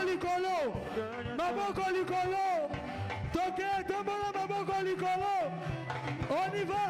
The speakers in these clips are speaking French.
likolo. Maboko likolo. Toke, tombola maboko likolo. On y va.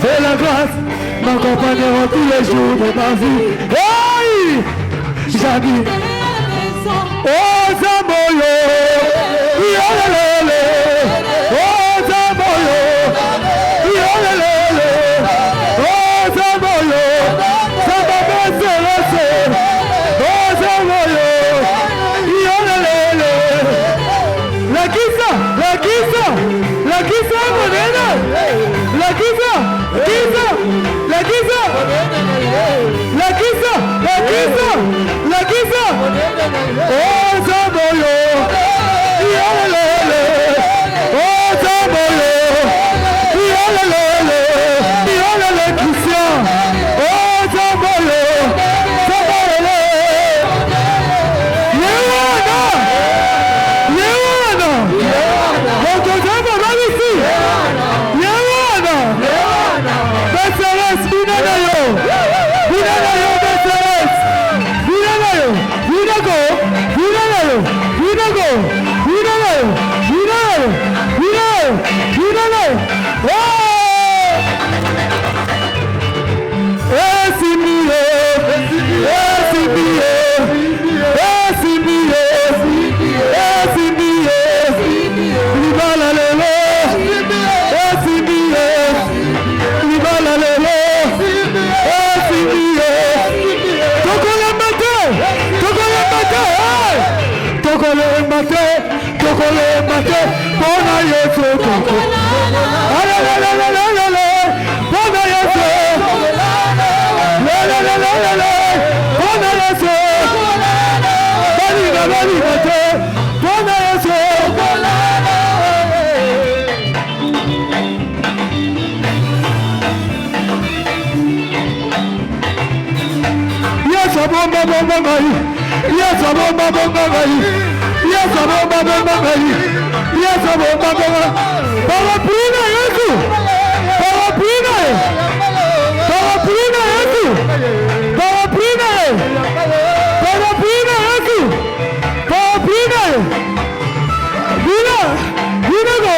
Et la grâce m'accompagnera tous les jours de ma vie. Hey! J'habite. Oh, Zamoyo! Yolele! Oh, Zamoyo! Yolele! Oh, Zamoyo! Ça va m'intéresser! Oh, Zamoyo! Yolele! La Giza! La Giza! La Giza, mon aîné! La Giza! Giza! La Giza! La Giza! La Giza! La Giza! Oh, Zamoyo! Yolele! Oh, Zamoyo! Yolele! Yolele Christian! Oh, Zamoyo! Zamoyo! Yewana! Yewana! Votre Zamo, va ici! Yewana! Besseres, Binanayo! Binanayo, Besseres! Binanayo! Binago! Binanayo! Binago! Binanayo! Binanayo! Binanayo! Binanayo! Oh! Esimiye! Esimiye! Esimiye! Esimiye! Libalalelo! Esimiye! Libalalelo! Esimiye! Tokolemate! Tokolemate! Tokolemate! Tokolemate! Bona Yesu! Alelelelelele! Bona Yesu! Lelelelelele! Bona Yesu! Balina balinate! Bona Yesu! Yes, bomba bomba gai. Yes, bomba bomba gai. Yes, bomba bomba gai. Yes, bomba bomba. Para prina Yesu. Para prina. Para prina Yesu. Para prina. Para prina Yesu. Para prina. Vina. Vina go.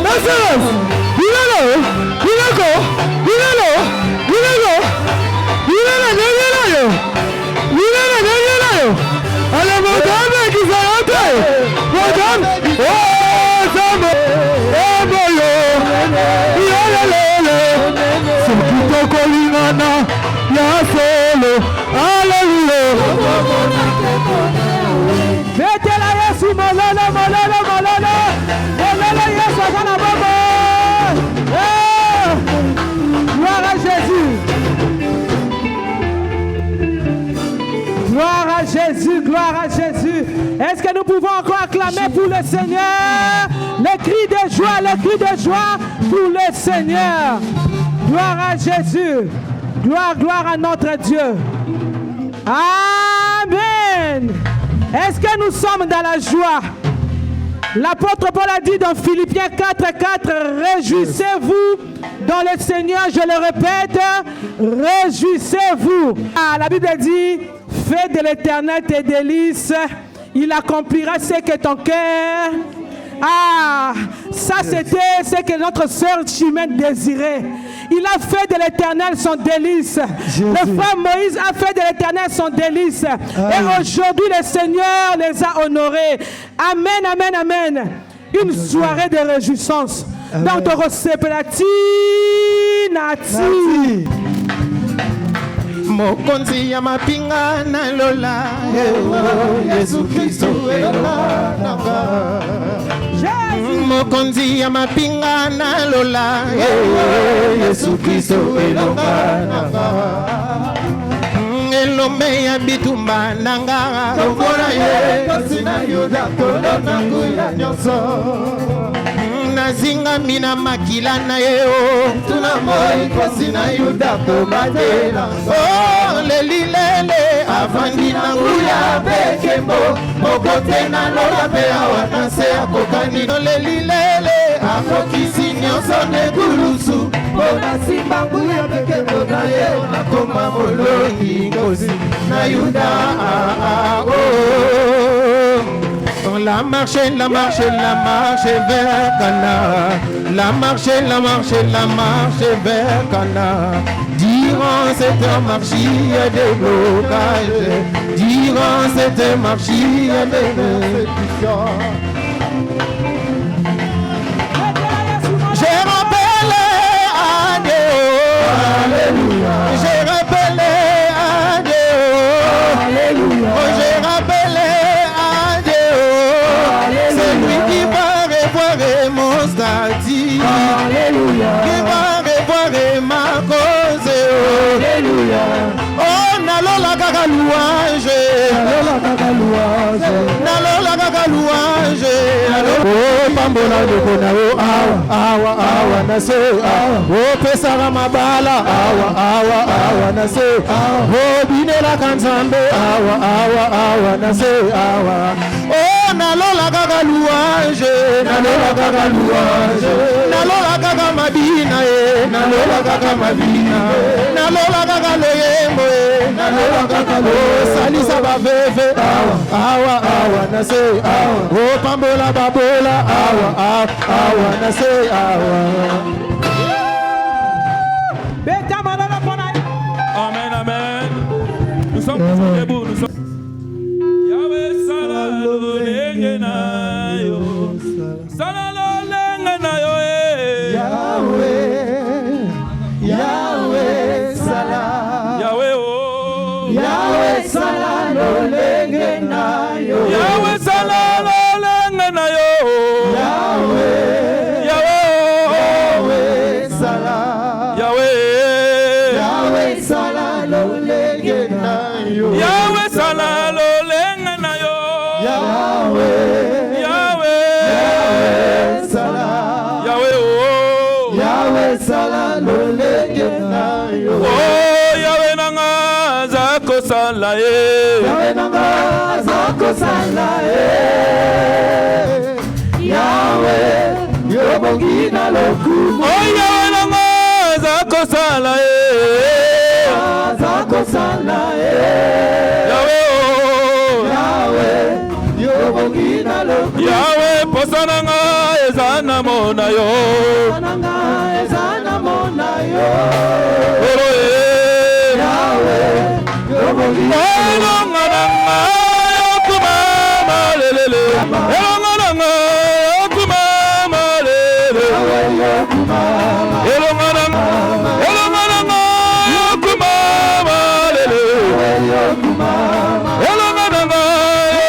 Messieurs, allez, madame, qui s'arrête. Madame, oh, Zamo, oh, Boyo, Yolele, Sokito Kolimana, Yasolo, Alléluia. Mettez-la Yesu, mololo, mololo, mololo, mololo, Yesu, Agana Bobo. Gloire à Jésus. Gloire à Jésus, gloire à Jésus. Est-ce que nous pouvons encore acclamer pour le Seigneur? Les cris de joie pour le Seigneur. Gloire à Jésus. Gloire, gloire à notre Dieu. Amen. Est-ce que nous sommes dans la joie? L'apôtre Paul a dit dans Philippiens 4:4, réjouissez-vous dans le Seigneur, je le répète, réjouissez-vous. Ah, la Bible dit, fais de l'Éternel tes délices, il accomplira ce que ton cœur Ah, ça c'était ce que notre sœur Chimène désirait. Il a fait de l'Éternel son délice. Le frère Moïse a fait de l'Éternel son délice. Et aujourd'hui, le Seigneur les a honorés. Amen, amen, amen. Une soirée de réjouissance. Dans ton Rosepelati Nati. Mokonzi ya mapinga na lola Yesu Kristo elola nanga Mokonzi ya mapinga na lola Yesu Kristo elola nanga Elombe ya bitumba nanga Okora ye Kosina yuda kola nangu ya nyoso Nazinga mina makila na yeo Tuna moi Kosina yuda komadela Oh lelilele Avandi nangu ya bekembo Mokote na lola bea Wanase akokani Lelilele Afokisi nyoso negulusu Bona simbangu ya bekembo na yeo Nakoma molongi Kosi na yuda La marche vers Cana. La marche vers Cana. Durant cette marche, il y a des blocages. Durant cette marche, il y a des persécutions. J'ai rappelé à Dieu. Alléluia. J'ai rappelé à Dieu. Alléluia. Oh, j'ai rappelé à Dieu. C'est lui qui va revoir mon statut. Alléluia. Qui va revoir ma cause. Alléluia. Oh, nalola kaka louange. Nalola kaka louange. Nalola kaka louange. Oh, pambola lokona oh awa awa na se oh pesara mabala awa na se oh binela kanzambe awa na se oh nalola kaka louange nalola kaka mabina nalola kaka mabina nalola kaka loyembo nalola kaka lo salisa baveve awa na se oh pambola babola awa na se Amen, amen. Nous sommes tous debout, nous sommes. Yahweh salalo lengenayo. Salalo lengenayo. Yahweh salalo. Yahweh oh. Yahweh salalo lengenayo. Yahweh salalo lengenayo. Yahweh salalo lengenayo. Yahweh oh. Yahweh salalo lengenayo. Oh Yahweh nanga zako salaye. Yahweh nanga zako salaye. Yahweh yobongina lokumu. Oh Yahweh nanga zako salaye. Zako salaye. Yahweh oh. Yahweh yobongina lokumu. Yahweh posananga ezana mona yo. Posananga ezana mona yo. Yahweh yobongina elongananga yokumama lelele. Elongananga yokumama lelele. Elongananga yokumama lelele. Elongananga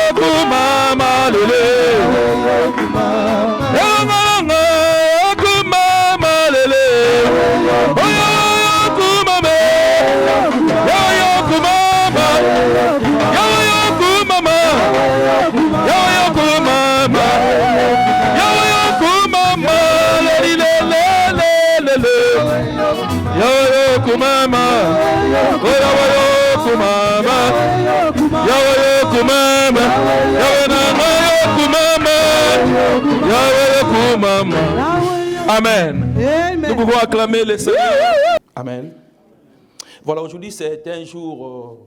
yokumama lelele. Elongananga yokumama lelele. Oyo yokumama. Yo yokumama. Yo yokumama. Yo yokumama. Yo yokumama lelele lelele. Yo yokumama. Oyo yokumama. Yo yokumama. Yo nanga yokumama. Yo yokumama. Amen. Nous pouvons acclamer le Seigneur. Amen. Voilà, aujourd'hui c'est un jour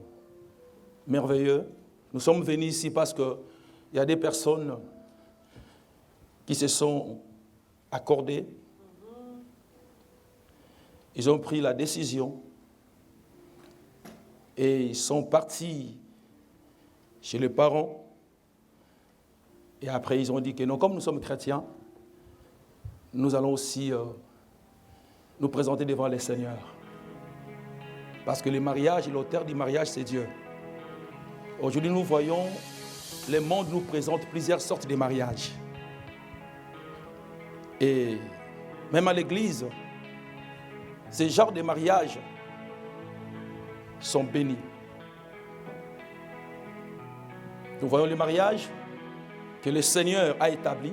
merveilleux. Nous sommes venus ici parce qu'il y a des personnes qui se sont accordés. Ils ont pris la décision et ils sont partis chez les parents. Et après, ils ont dit que non, comme nous sommes chrétiens, nous allons aussi nous présenter devant les seigneurs. Parce que le mariage et l'auteur du mariage, c'est Dieu. Aujourd'hui, nous voyons, le monde nous présente plusieurs sortes de mariages. Et même à l'église, ces genres de mariages sont bénis. Nous voyons le mariage que le Seigneur a établi.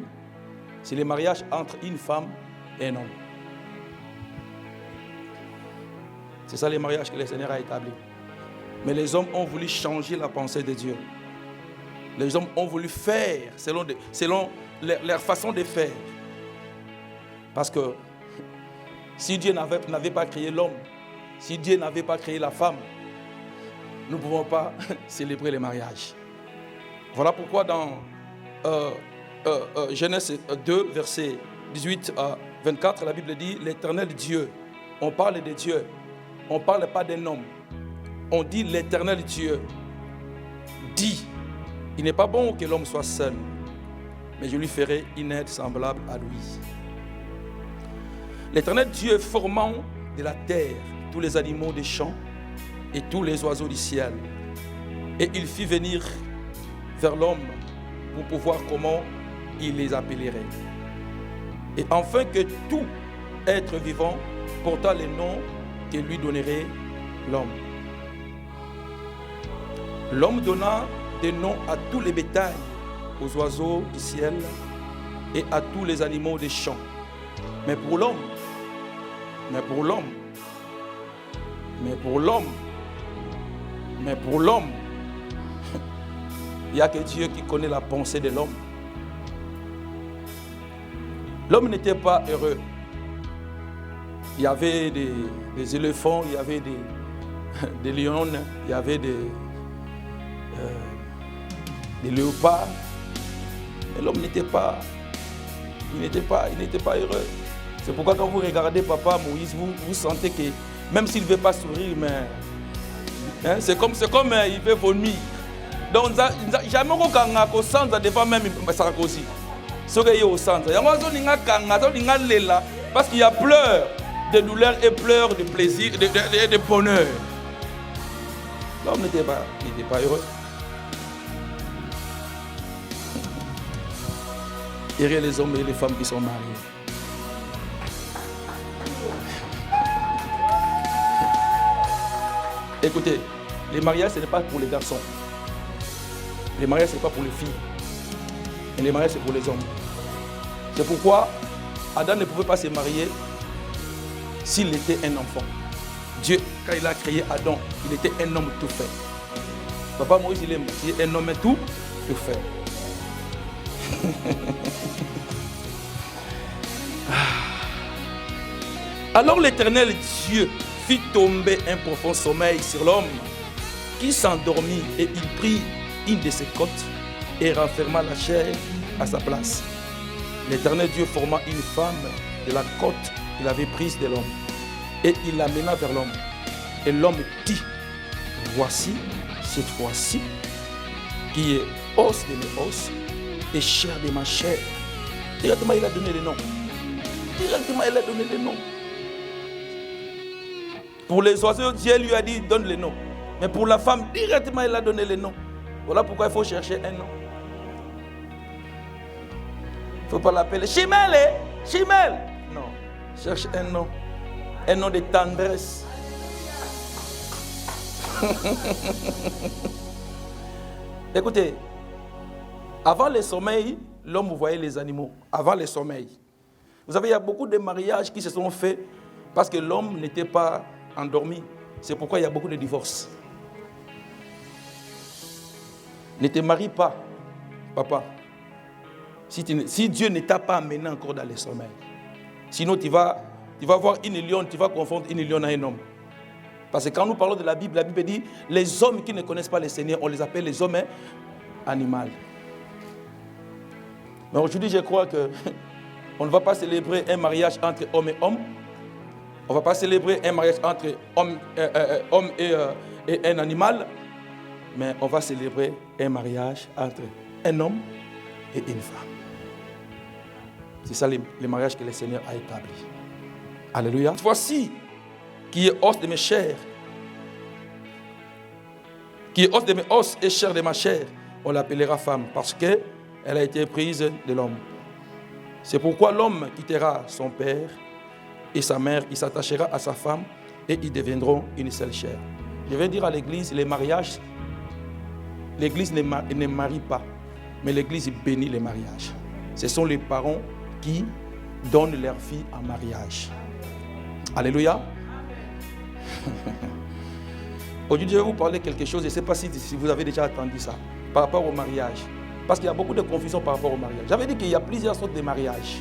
C'est le mariage entre une femme et un homme. C'est ça le mariage que le Seigneur a établi. Mais les hommes ont voulu changer la pensée de Dieu. Les hommes ont voulu faire selon leur façon de faire. Parce que si Dieu n'avait pas créé l'homme, si Dieu n'avait pas créé la femme, nous ne pouvons pas célébrer le mariage. Voilà pourquoi dans Genèse 2, verset 18 à 24, la Bible dit « L'Éternel Dieu ». On parle de Dieu. On ne parle pas d'un homme. On dit « L'Éternel Dieu » dit « Il n'est pas bon que l'homme soit seul, mais je lui ferai une aide semblable à lui. » L'Éternel Dieu formant de la terre tous les animaux des champs et tous les oiseaux du ciel. Et il fit venir vers l'homme pour pouvoir comment il les appellerait. Et afin que tout être vivant porta les noms que lui donnerait l'homme. L'homme donna des noms à tous les bétails, aux oiseaux du ciel et à tous les animaux des champs. Mais pour l'homme, il n'y a que Dieu qui connaît la pensée de l'homme. L'homme n'était pas heureux. Il y avait des éléphants, il y avait des lions, il y avait des léopards. Et l'homme n'était pas heureux. C'est pourquoi quand vous regardez Papa Moïse, vous sentez que même s'il ne veut pas sourire, mais c'est comme il veut vomir. Donc jamais on a au centre devant même Sarkozy. Ce qui est au centre, parce qu'il y a pleurs de douleur et pleurs de plaisir, de bonheur. L'homme n'était pas heureux. Heureux les hommes et les femmes qui sont mariés. Écoutez, les mariages, ce n'est pas pour les garçons. Les mariages, ce n'est pas pour les filles. Et les mariages, c'est pour les hommes. C'est pourquoi Adam ne pouvait pas se marier s'il était un enfant. Dieu, quand il a créé Adam, il était un homme tout fait. Papa Moïse, il est un homme tout fait. Alors l'Éternel Dieu fit tomber un profond sommeil sur l'homme qui s'endormit et il prit une de ses côtes et renferma la chair à sa place. L'Éternel Dieu forma une femme de la côte qu'il avait prise de l'homme et il l'amena vers l'homme. Et l'homme dit, voici cette fois-ci qui est os de mes os et chair de ma chair. Directement il a donné le nom. Pour les oiseaux, Dieu lui a dit, donne le nom. Mais pour la femme, directement, il a donné le nom. Voilà pourquoi il faut chercher un nom. Il ne faut pas l'appeler Chimel. Non, cherche un nom. Un nom de tendresse. Écoutez, avant le sommeil, l'homme voyait les animaux. Avant le sommeil. Vous savez, il y a beaucoup de mariages qui se sont faits parce que l'homme n'était pas endormi. C'est pourquoi il y a beaucoup de divorces. Ne te marie pas, papa. Si Dieu ne t'a pas amené encore dans le sommeil. Sinon, tu vas voir une lionne, tu vas confondre une lionne à un homme. Parce que quand nous parlons de la Bible dit les hommes qui ne connaissent pas le Seigneur, on les appelle les hommes animaux. Mais aujourd'hui, je crois que on ne va pas célébrer un mariage entre homme et homme. On ne va pas célébrer un mariage entre homme et un animal. Mais on va célébrer un mariage entre un homme et une femme. C'est ça le mariage que le Seigneur a établi. Alléluia. Voici qui est os de mes chairs, qui est os de mes os et chair de ma chair, on l'appellera femme parce qu'elle a été prise de l'homme. C'est pourquoi l'homme quittera son père et sa mère, il s'attachera à sa femme et ils deviendront une seule chair. Je vais dire à l'église, les mariages, l'église ne marie pas, mais l'église bénit les mariages. Ce sont les parents qui donnent leur fille en mariage. Alléluia. Aujourd'hui, je vais vous parler de quelque chose, je ne sais pas si vous avez déjà entendu ça, par rapport au mariage. Parce qu'il y a beaucoup de confusion par rapport au mariage. J'avais dit qu'il y a plusieurs sortes de mariages.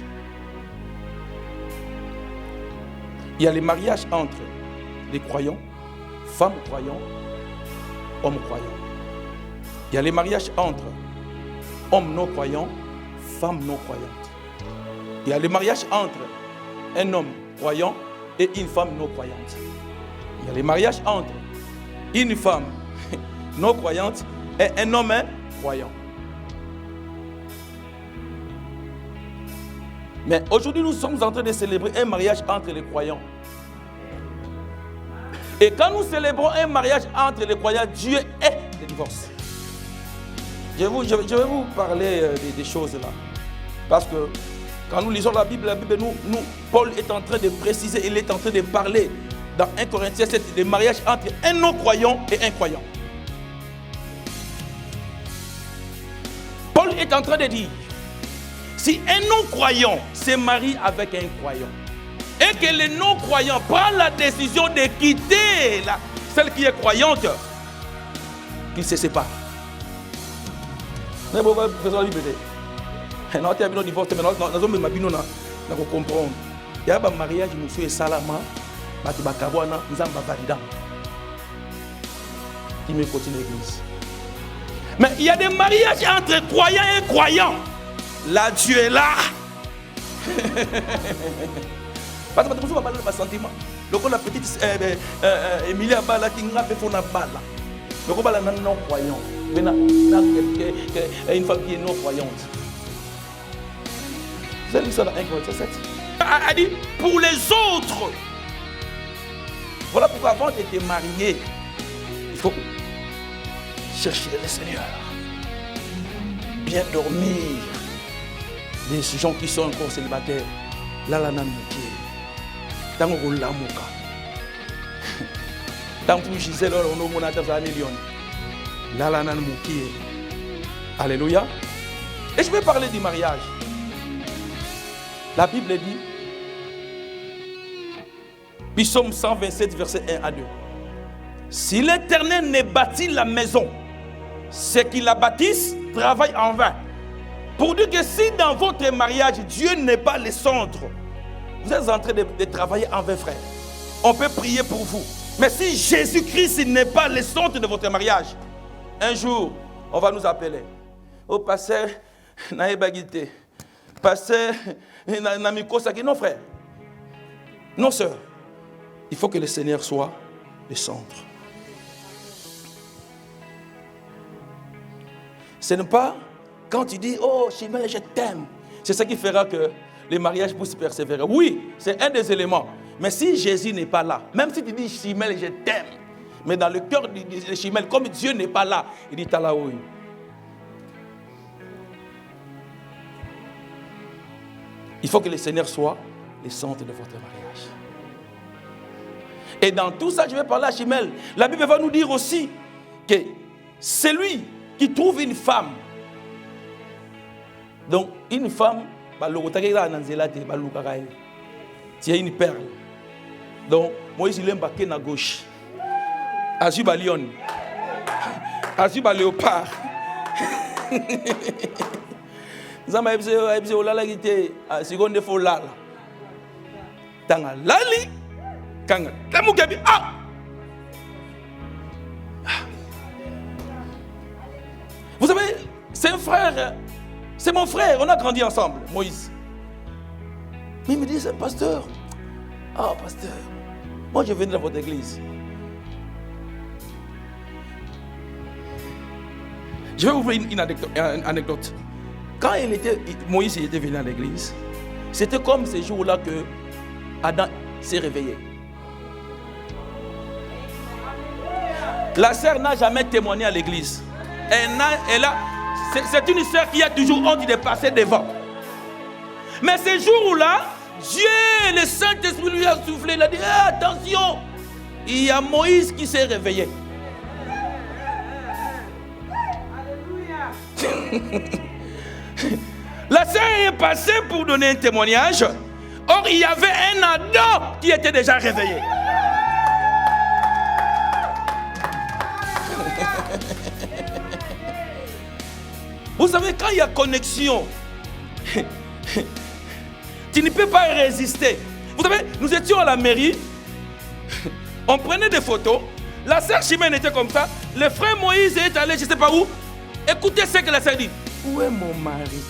Il y a les mariages entre les croyants, femmes croyants, hommes croyants. Il y a les mariages entre hommes non croyants, femmes non croyantes. Il y a les mariages entre un homme croyant et une femme non croyante. Il y a les mariages entre une femme non croyante et un homme croyant. Mais aujourd'hui, nous sommes en train de célébrer un mariage entre les croyants. Et quand nous célébrons un mariage entre les croyants, Dieu est le divorce. Je vais vous parler des choses là. Parce que quand nous lisons la Bible, Paul est en train de préciser, il est en train de parler dans 1 Corinthiens 7, des mariages entre un non-croyant et un croyant. Paul est en train de dire, si un non-croyant se marie avec un croyant, et que le non-croyant prend la décision de quitter celle qui est croyante, qu'il se sépare. Mais vous avez la Bible. Nous avons un divorce, mais nous avons comprendre. Il y a un mariage, monsieur et Salama, nous avons validant. Qui me continue l'église. Mais il y a des mariages entre croyants et croyants. Là, Dieu est là. Parce que vous avez parlé de sentiment. Donc, la petite Emilie Abala qui n'a pas fait la balle. Donc, on a un non-croyant. Une femme qui est non-croyante. Vous avez lu ça dans 1 Corinthiens 7. Elle dit, pour les autres. Voilà pourquoi avant de te marier, il faut chercher le Seigneur. Bien dormir. Les gens qui sont encore célibataires, là, là, nan mouké. Dans le rôle, là, mouka. Dans le Gisèle, on a un million. Là, là, nan mouké. Alléluia. Et je vais parler du mariage. La Bible dit, Psaume 127, verset 1 à 2. Si l'Éternel ne bâtit la maison, ceux qui la bâtissent travaillent en vain. Pour dire que si dans votre mariage, Dieu n'est pas le centre, vous êtes en train de travailler en vain, frère. On peut prier pour vous. Mais si Jésus-Christ n'est pas le centre de votre mariage, un jour, on va nous appeler. Au pasteur, naïbagité. Pasteur, namikosaki. Non, frère. Non, sœur. Il faut que le Seigneur soit le centre. Ce n'est pas quand tu dis, oh, Chimel, je t'aime. C'est ça qui fera que les mariages puissent persévérer. Oui, c'est un des éléments. Mais si Jésus n'est pas là, même si tu dis, Chimel, je t'aime, mais dans le cœur de Chimel, comme Dieu n'est pas là, il dit, Talaoui. Il faut que le Seigneur soit le centre de votre mariage. Et dans tout ça, je vais parler à Chimel. La Bible va nous dire aussi que celui qui trouve une femme, donc une femme, tu as une perle. Donc, Moïse il est embarqué à gauche. Azuba lion. Azuba léopard. Zama ebze olala gite seconde fo lala. Tanga lali kanga tamugabi ah. Vous savez, c'est un frère C'est mon frère, on a grandi ensemble, Moïse. Mais il me dit, c'est pasteur. Ah, pasteur, moi je viens de votre église. Je vais vous ouvrir une anecdote. Quand Moïse était venu à l'église, c'était comme ces jours-là que Adam s'est réveillé. La sœur n'a jamais témoigné à l'église. C'est une sœur qui a toujours honte de passer devant. Mais ces jours-là, Dieu, le Saint-Esprit lui a soufflé. Il a dit, attention, il y a Moïse qui s'est réveillé. La sœur est passée pour donner un témoignage. Or, il y avait un Adam qui était déjà réveillé. Vous savez, quand il y a connexion, tu ne peux pas résister. Vous savez, nous étions à la mairie, on prenait des photos, la sœur Chimène était comme ça, le frère Moïse est allé je ne sais pas où. Écoutez ce que la sœur dit. Où est mon mari?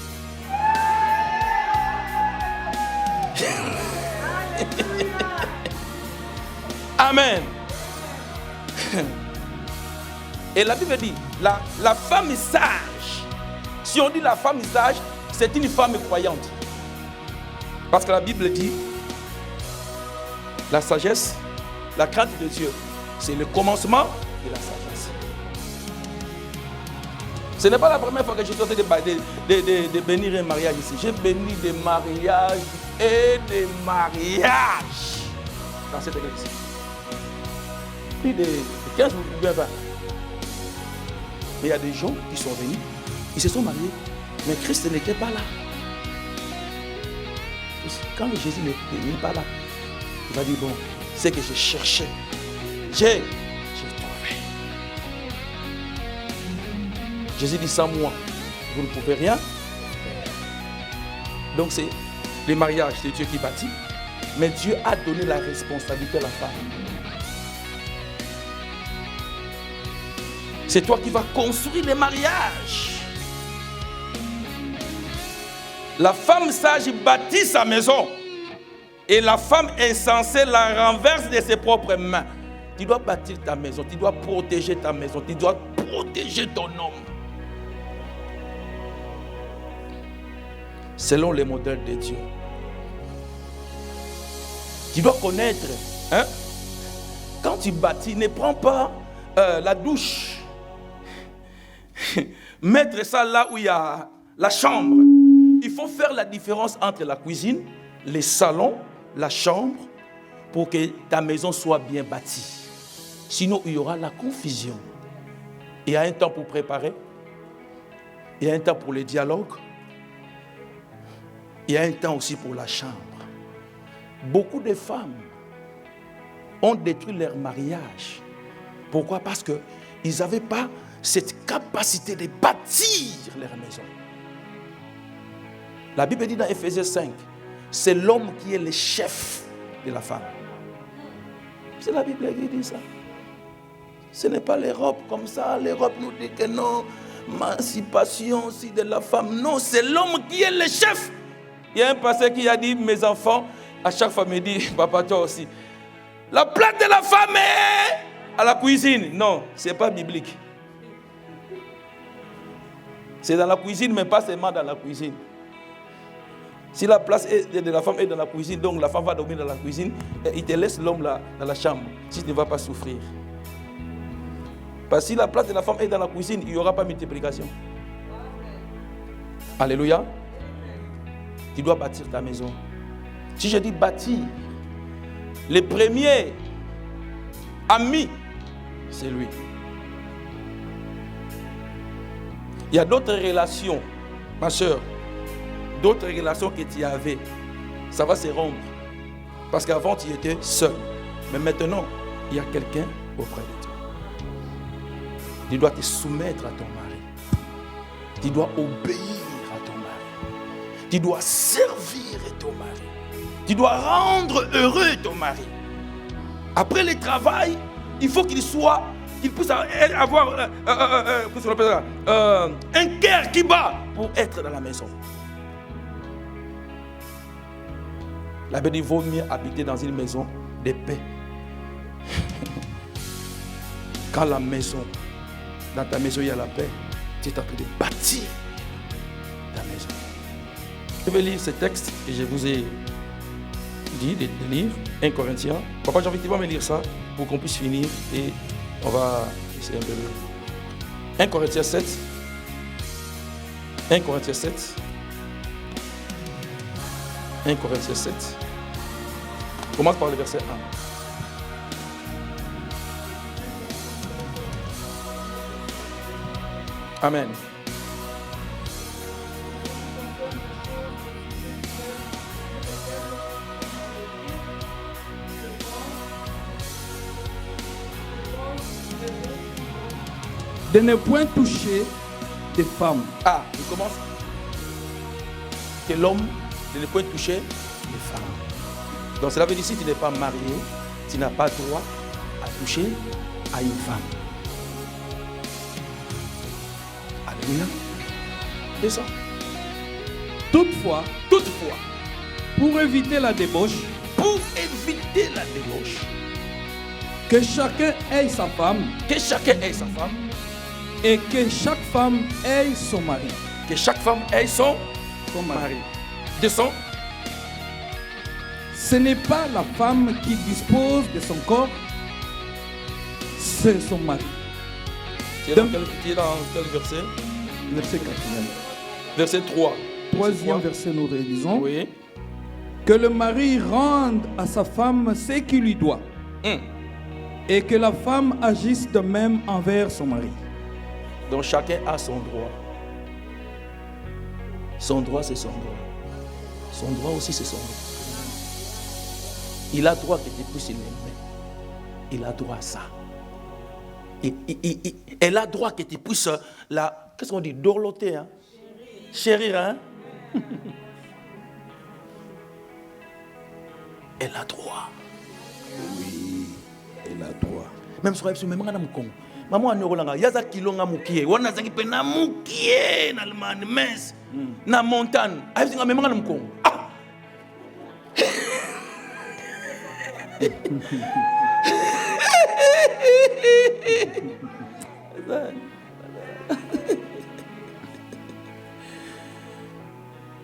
Amen. Et la Bible dit, la femme sage, si on dit la femme sage, c'est une femme croyante. Parce que la Bible dit, la sagesse, la crainte de Dieu, c'est le commencement de la sagesse. Ce n'est pas la première fois que je suis en train de bénir un mariage ici. J'ai béni des mariages et des mariages dans cette église. Plus de 15 ou 20 ans. Mais il y a des gens qui sont venus, ils se sont mariés, mais Christ n'était pas là. Quand Jésus n'est pas là, il va dire, bon, c'est que je cherchais, j'ai trouvé. Jésus dit, sans moi, vous ne pouvez rien. Donc c'est le mariage, c'est Dieu qui bâtit, mais Dieu a donné la responsabilité à la femme. C'est toi qui vas construire les mariages. La femme sage bâtit sa maison et la femme insensée la renverse de ses propres mains. Tu dois bâtir ta maison, tu dois protéger ta maison, tu dois protéger ton homme. Selon les modèles de Dieu. Tu dois connaître, hein? Quand tu bâtis, ne prends pas la douche. Mettre ça là où il y a la chambre. Il faut faire la différence entre la cuisine, les salons, la chambre, pour que ta maison soit bien bâtie. Sinon, il y aura la confusion. Il y a un temps pour préparer. Il y a un temps pour le dialogue. Il y a un temps aussi pour la chambre. Beaucoup de femmes ont détruit leur mariage. Pourquoi? Parce qu'ils n'avaient pas cette capacité de bâtir leur maison. La Bible dit dans Ephésiens 5, c'est l'homme qui est le chef de la femme. C'est la Bible qui dit ça. Ce n'est pas l'Europe comme ça. L'Europe nous dit que non, émancipation aussi de la femme. Non, c'est l'homme qui est le chef. Il y a un pasteur qui a dit, mes enfants, à chaque fois me dit, papa toi aussi, la place de la femme est à la cuisine. Non, ce n'est pas biblique. C'est dans la cuisine, mais pas seulement dans la cuisine. Si la place de la femme est dans la cuisine, donc la femme va dormir dans la cuisine, il te laisse l'homme là, dans la chambre, si tu ne vas pas souffrir. Parce que si la place de la femme est dans la cuisine, il n'y aura pas multiplication. Alléluia. Tu dois bâtir ta maison. Si je dis bâtir, le premier ami, c'est lui. Il y a d'autres relations, ma soeur, d'autres relations que tu avais, ça va se rompre. Parce qu'avant, tu étais seul. Mais maintenant, il y a quelqu'un auprès de toi. Tu dois te soumettre à ton mari. Tu dois obéir à ton mari. Tu dois servir ton mari. Tu dois rendre heureux ton mari. Après le travail, il faut qu'il il puisse avoir un cœur qui bat pour être dans la maison. La Bible dit, il vaut mieux habiter dans une maison de paix. Quand la maison, dans ta maison il y a la paix, tu es en train de bâtir ta maison. Je vais lire ce texte que je vous ai dit de lire, 1 Corinthiens. Papa, j'ai envie de me lire ça pour qu'on puisse finir et on va essayer un peu de... 1 Corinthiens 7. 1 Corinthiens 7. 1 Corinthiens 7. Commence par le verset 1. Amen. De ne point toucher des femmes. Ah, il commence. Que l'homme ne peut toucher les femmes. Donc cela veut dire si tu n'es pas marié, tu n'as pas droit à toucher à une femme. Alléluia. C'est ça. Toutefois, pour éviter la débauche, que chacun ait sa femme, et que chaque femme ait son mari. Que chaque femme ait son mari. Descends. Ce n'est pas la femme qui dispose de son corps, c'est son mari. Tu es dans quel verset? Verset 4. Verset 3. Troisième verset, nous réalisons. Oui. Que le mari rende à sa femme ce qu'il lui doit. Et que la femme agisse de même envers son mari. Donc chacun a son droit. Son droit, c'est son droit. Son droit aussi, c'est son droit. Il a droit que tu puisses l'aimer. Il a droit à ça. Elle a droit que tu puisses la... Qu'est-ce qu'on dit? Dorloter, hein? Chérir, hein? Elle a droit. Oui, elle a droit. Même sur la même maman a neurolanga yaza kilonga mukie wana zangi pe na mukie na lemane mens na montagne ayi nga memanga na mkongo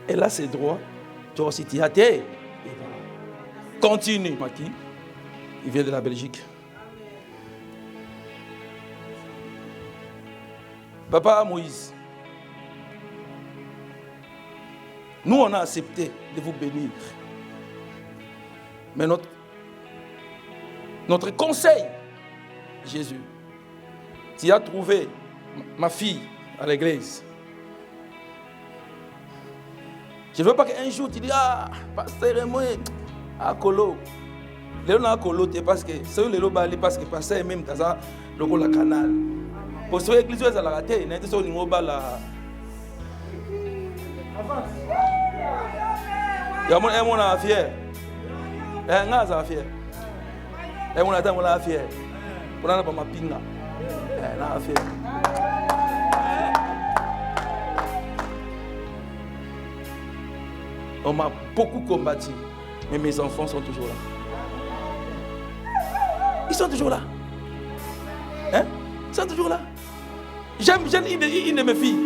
elle a ses droits. Toi aussi tu as tes. Continue Maki. Il vient de la Belgique. Papa Moïse, nous on a accepté de vous bénir. Mais notre conseil, Jésus, tu as trouvé ma fille à l'église. Je ne veux pas qu'un jour tu dis, ah, pasteur, moi, à Kolo. Les gens à Kolo, parce que c'est le lobali, parce que pasteur est même dans le canal. Pour ce l'église, elle a raté. Elle a été sur le niveau de la. Il y a un fier. Il y a un fier. Il y a un fier. On n'a pas ma pinga. Il y a un fier. On m'a beaucoup combattu. Mais mes enfants sont toujours là. Ils sont toujours là. Hein? Ils sont toujours là. J'aime une de mes filles.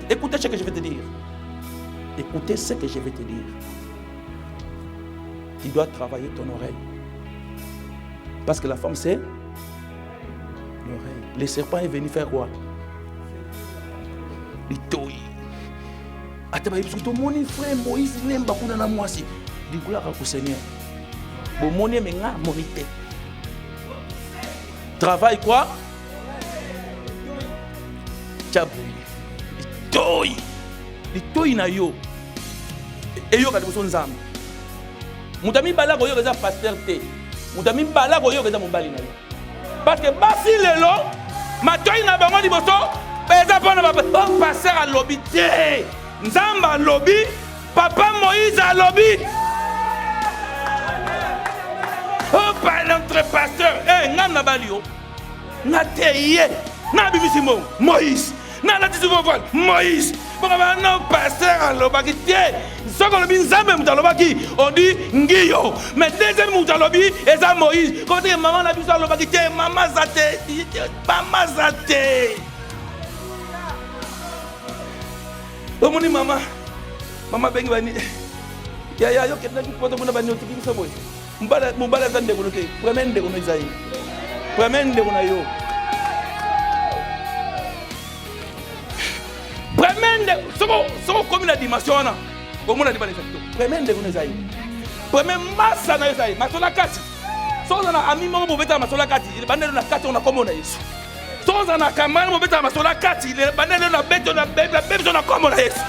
Écoutez ce que je vais te dire. Écoutez ce que je vais te dire. Tu dois travailler ton oreille. Parce que la femme, c'est l'oreille. Le serpent est venu faire quoi? Il toy. Parce que mon frère Moïse n'aime pas qu'on a moi aussi. Du coup, là, Seigneur. Bon, mon nez, mais là, monité. Travaille quoi? Tchabou. Toy. Il toy na yo. Et yo, quand vous êtes ensemble. Moutami bala goyo keza pasteur te. Moutami bala goyo keza mobali na yo. Parce que basi lelo, matoy na bango liboso, peza pona ba pasteur a lobby te. Nzamba lobby, papa Moïse a lobby. Oh, par l'entre pasteur. Eh, n'a balio. N'a teye. N'a bibisimo. Moïse. N'a la tisi voile. Moïse. Bon, non, pasteur, alobaki tie. Ce qu'on a dit, on dit Nguyo. Mais deuxième moutalobi, et ça Moïse. Quand maman a vu ça, alobaki tie. Maman zate. Maman zate. Oh, mon maman. Maman bengi bani. Ya yo ketna ki poto mona bani otiki so boy. Mbala zande ko ke. Premende ko mezai. Premende ko na yo. Premende soko comme la dimension na. Ko mona di bani sakto. Premende ko mezai. Premende massa na yesai. Masola kati. So na ami mo bo beta masola kati. Bande na kati on a comme na Yesu. So na kamana mo beta masola kati. Bande na beto na beto na comme na Yesu.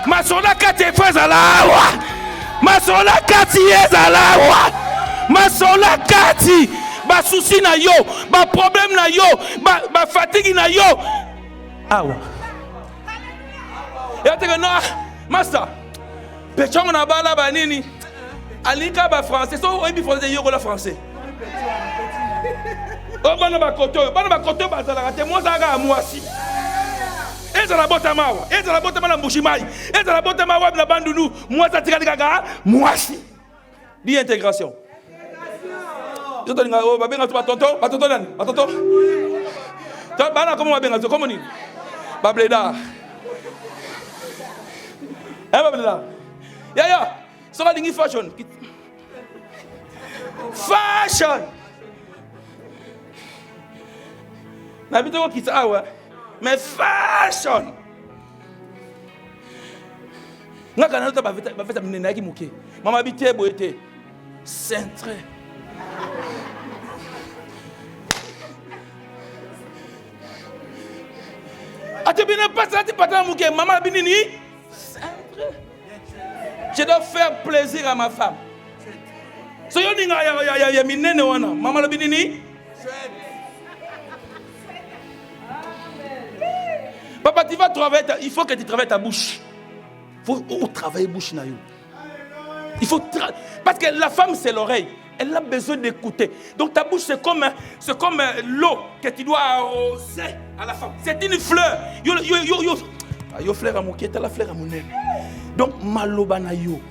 Masola kati efeza lawa. Masola kati ezalawa. Masola kati ba souci na yo, ba problème na yo, ba fatigue na yo. Awa. Ya te no master. Pechongo na bala ba nini? Alika ba français, so oyebi français yo la français. O bana ba koto ba zala te mo zaga mwasi. Eza la bota mawa, eza la bota na mbushimai, eza la bota mawa na bandunu, mwasa tikali kaka mwasi. Di intégration. Je te dis, ba benga tu ba tonton nani, ba tonton. Ta bana comment ba benga tu comment ni? Ba bleda. Ba bleda. Ya. So ka dingi fashion. Fashion. Na bito ko kita awa. Mais fashion. Nga kana ta ba feta minena ki muke. Mama bité boyete. Centré. Ate bien pas tu pas muke. Mama binini. Centré. Je dois faire plaisir à ma femme. So yo ninga ya minene wana. Mama binini. Papa, tu vas travailler, il faut que tu travailles ta bouche. Il faut travailler la bouche. Il faut parce que la femme, c'est l'oreille. Elle a besoin d'écouter. Donc ta bouche, c'est comme l'eau que tu dois arroser à la femme. C'est une fleur. Yo fleur à mon qui est la fleur à mon nez. Donc maloba na yo.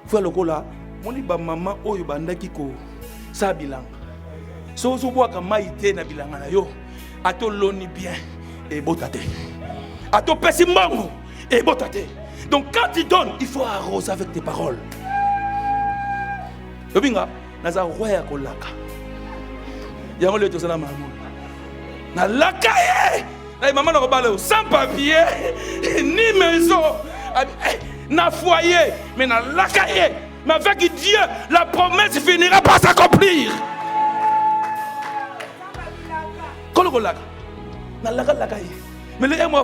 Frère le là, mon li ba maman oyo banda kiko sa bilanga. So bois ka maïté na bilanga na yo. Ato loni bien. Et botate. À ton pessimum et botate. Donc quand tu donnes, il faut arroser avec tes paroles. Obinga, naza roya kolaka. Yango le tosala maman. Na lakaye. Na maman na robale sans papier ni maison, na foyer, mais na lakaye. Mais avec Dieu, la promesse finira par s'accomplir. Kolaka. Na laka mais le moi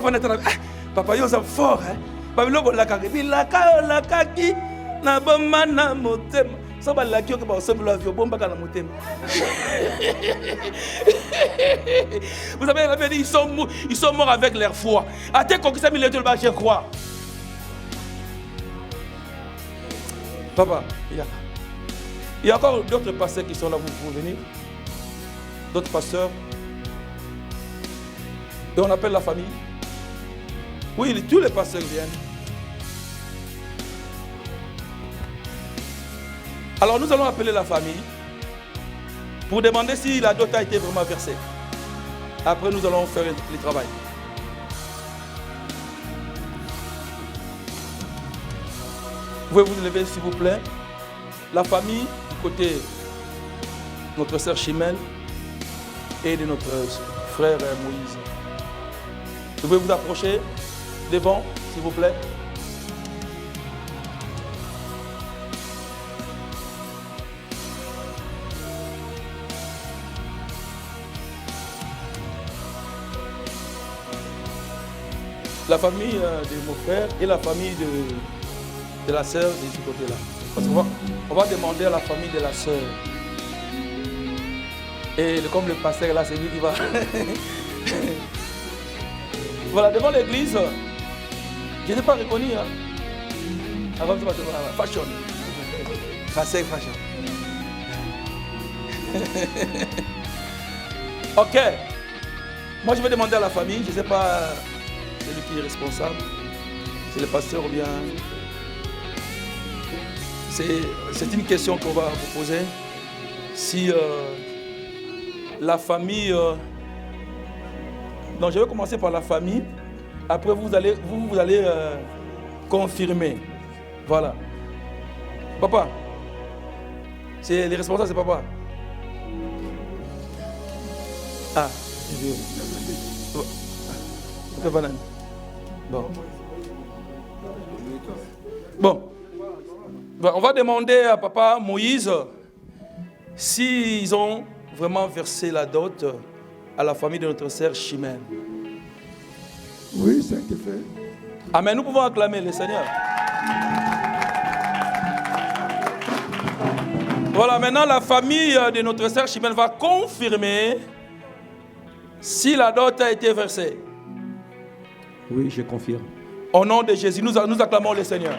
papa yo ça fort hein papa lo laka bi laka ki na bomba na motema ça ba laki yo ke ba semble avio bomba kana motema. Vous savez la dit ils sont morts avec leur foi. Até ko kisa milé to ba je crois. Papa, il y a encore d'autres pasteurs qui sont là, vous pouvez venir. D'autres pasteurs. Et on appelle la famille. Oui, tous les pasteurs viennent. Alors nous allons appeler la famille pour demander si la dot a été vraiment versée. Après nous allons faire le travail. Vous pouvez vous lever s'il vous plaît. La famille du côté de notre sœur Chimel et de notre frère Moïse. Vous pouvez vous approcher devant, s'il vous plaît. La famille de mon frère et la famille de la sœur de ce côté-là. Parce qu'on va demander à la famille de la sœur. Et comme le pasteur là, c'est lui qui va... Voilà, devant l'église, je n'ai pas reconnu. Hein. Avant de fashion. Fashion. Ok. Moi, je vais demander à la famille, je ne sais pas celui qui est responsable, c'est le pasteur ou bien... C'est une question qu'on va vous poser. Si la famille... Donc, je vais commencer par la famille. Après, vous allez confirmer. Voilà. Papa. C'est les responsables, c'est papa. Ah, je veux. Bon. On va demander à papa Moïse s'ils ont vraiment versé la dot à la famille de notre sœur Chimène. Oui, c'est ce qu'il fait. Amen. Nous pouvons acclamer le Seigneur. Voilà, maintenant la famille de notre sœur Chimène va confirmer si la dot a été versée. Oui, je confirme. Au nom de Jésus, nous acclamons le Seigneur.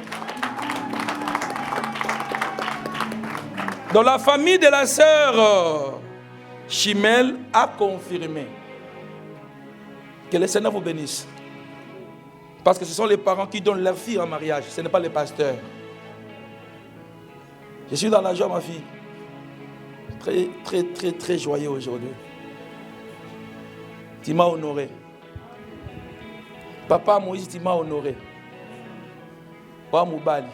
Donc la famille de la sœur Chimène a confirmé. Que le Seigneur vous bénisse. Parce que ce sont les parents qui donnent leur fille en mariage, ce n'est pas les pasteurs. Je suis dans la joie, ma fille. Très, très, très, très joyeux aujourd'hui. Tu m'as honoré. Papa Moïse, tu m'as honoré. Oa Moubali.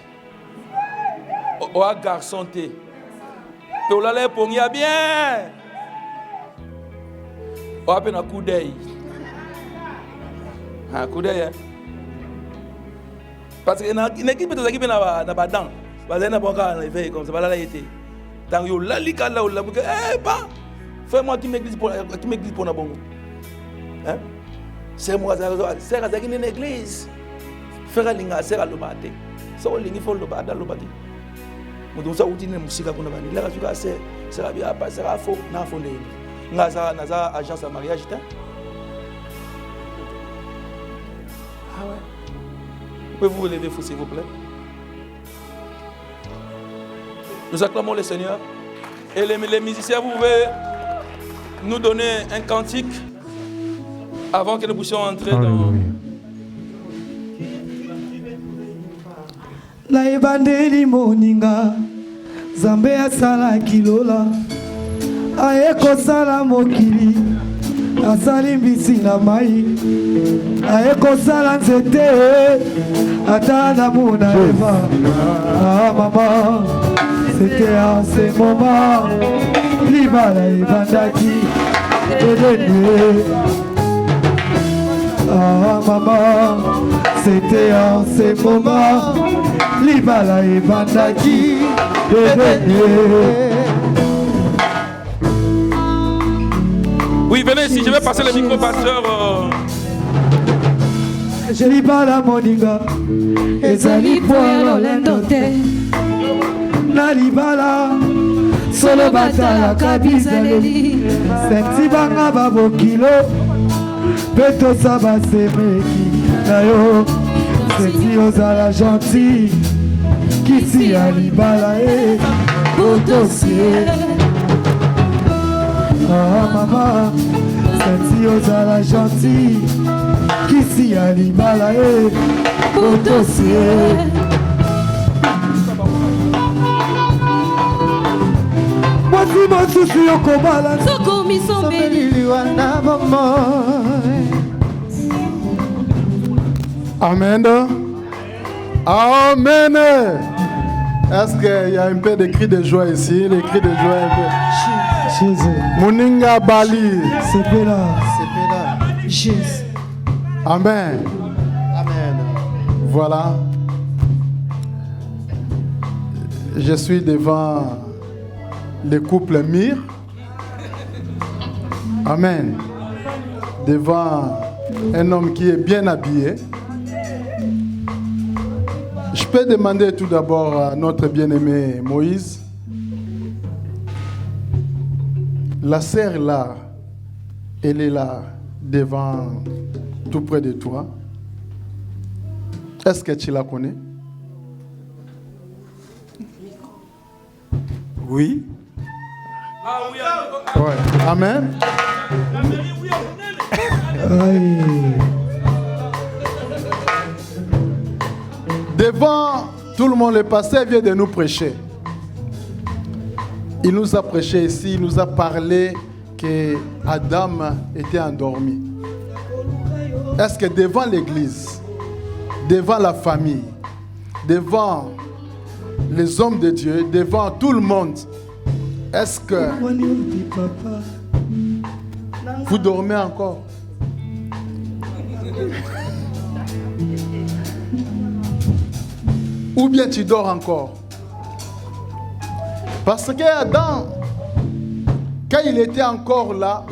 Oa garçon té. Et on allait pour bien. Oa peine un coup d'œil. Un coup d'œil, hein. Parce que une équipe de l'équipe n'a pas dents. Parce que n'a pas encore enlevé comme ça. Voilà là été. Tant que là li kala là que eh pas. Fais-moi qui m'église pour na bongo. Hein? C'est moi ça c'est ça qui une église. Faire linga c'est à l'obate. So lingi faut l'obate l'obate. Mudu sa utine musika kuna bani. Là tu cas c'est la bien pas c'est faux na fondé. Naza agence de mariage ta. Ah ouais. Pouvez-vous vous lever, s'il vous plaît? Nous acclamons le Seigneur. Et les musiciens, vous pouvez nous donner un cantique avant que nous puissions entrer dans... La ebandeli moninga Zambe asala kilola Aeko sala mokili Asali mbisi na mai Aeko sala nzete Atana muna eva Ah maman C'était en ce moment Libala ebandaki Edene Ah maman C'était en ce moment Libala ebandaki Edene. Oui, venez ici, je vais passer le micro, pasteur. Je lis pas la moninga. Ezali poelo lendote. Nalibala. Solo batala kabizaleli. Senti banga babokilo. Peto saba semeki. Nayo. Senti ozala gentil. Kisi alibala e. Botosie. Ah maman, senti ozala gentil, kisi alibala e, otosie. Mwati mosusu yokobala, soko misombeli liwana maman. Amen. Amen. Est-ce qu'il y a un peu de cris de joie ici? Les cris de joie un peu. Jésus. Moninga Bali. C'est là. Jésus. Amen. Amen. Voilà. Je suis devant le couple Mir. Amen. Devant un homme qui est bien habillé. Je peux demander tout d'abord à notre bien-aimé Moïse. La sœur là, elle est là, devant, tout près de toi. Est-ce que tu la connais? Oui. Ouais. Amen. Devant tout le monde, le pasteur vient de nous prêcher. Il nous a prêché ici, il nous a parlé que Adam était endormi. Est-ce que devant l'église, devant la famille, devant les hommes de Dieu, devant tout le monde, est-ce que vous dormez encore? Ou bien tu dors encore? Parce que Adam, quand il était encore là,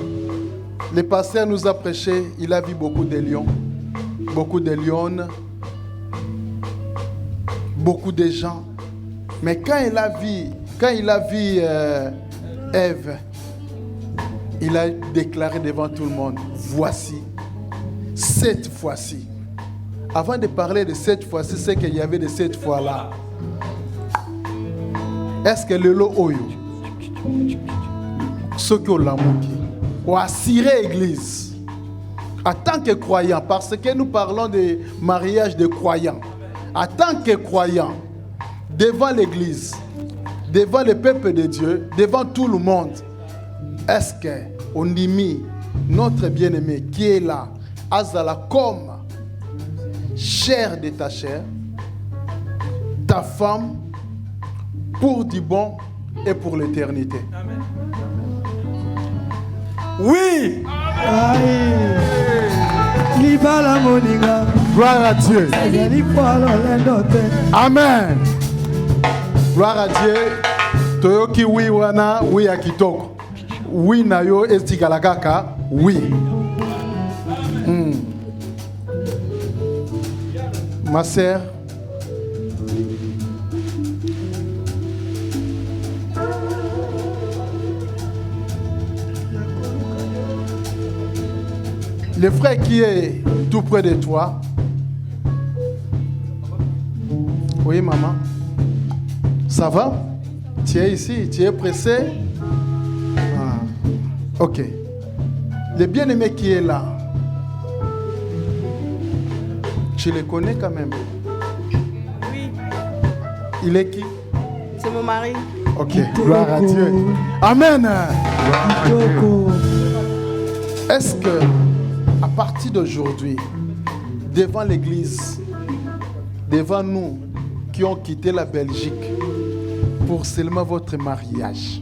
le pasteur nous a prêché, il a vu beaucoup de lions, beaucoup de lionnes, beaucoup de gens. Mais quand il a vu Ève, il a déclaré devant tout le monde, voici, cette fois-ci. Avant de parler de cette fois-ci, c'est qu'il y avait de cette fois-là. Est-ce que le lot oyo, ce que l'amour ou assurer l'église en tant que croyant, parce que nous parlons de mariage de croyants, en tant que croyant, devant l'église, devant le peuple de Dieu, devant tout le monde, est-ce qu'on y met notre bien-aimé qui est là, Azala comme chair de ta chair, ta femme, pour du bon et pour l'éternité? Amen. Oui. Gloire à Dieu. Amen. Gloire à Dieu. Toyoki oui wana oui akitoko. Oui na yo estikalakaka oui. Ma sœur, le frère qui est tout près de toi. Oui, maman. Ça va? Tu es ici? Tu es pressé? Ah. Ok. Le bien-aimé qui est là, tu le connais quand même? Oui. Il est qui? C'est mon mari. Ok. Gloire à Dieu. Amen. Est-ce que à partir d'aujourd'hui, devant l'église, devant nous qui ont quitté la Belgique pour seulement votre mariage,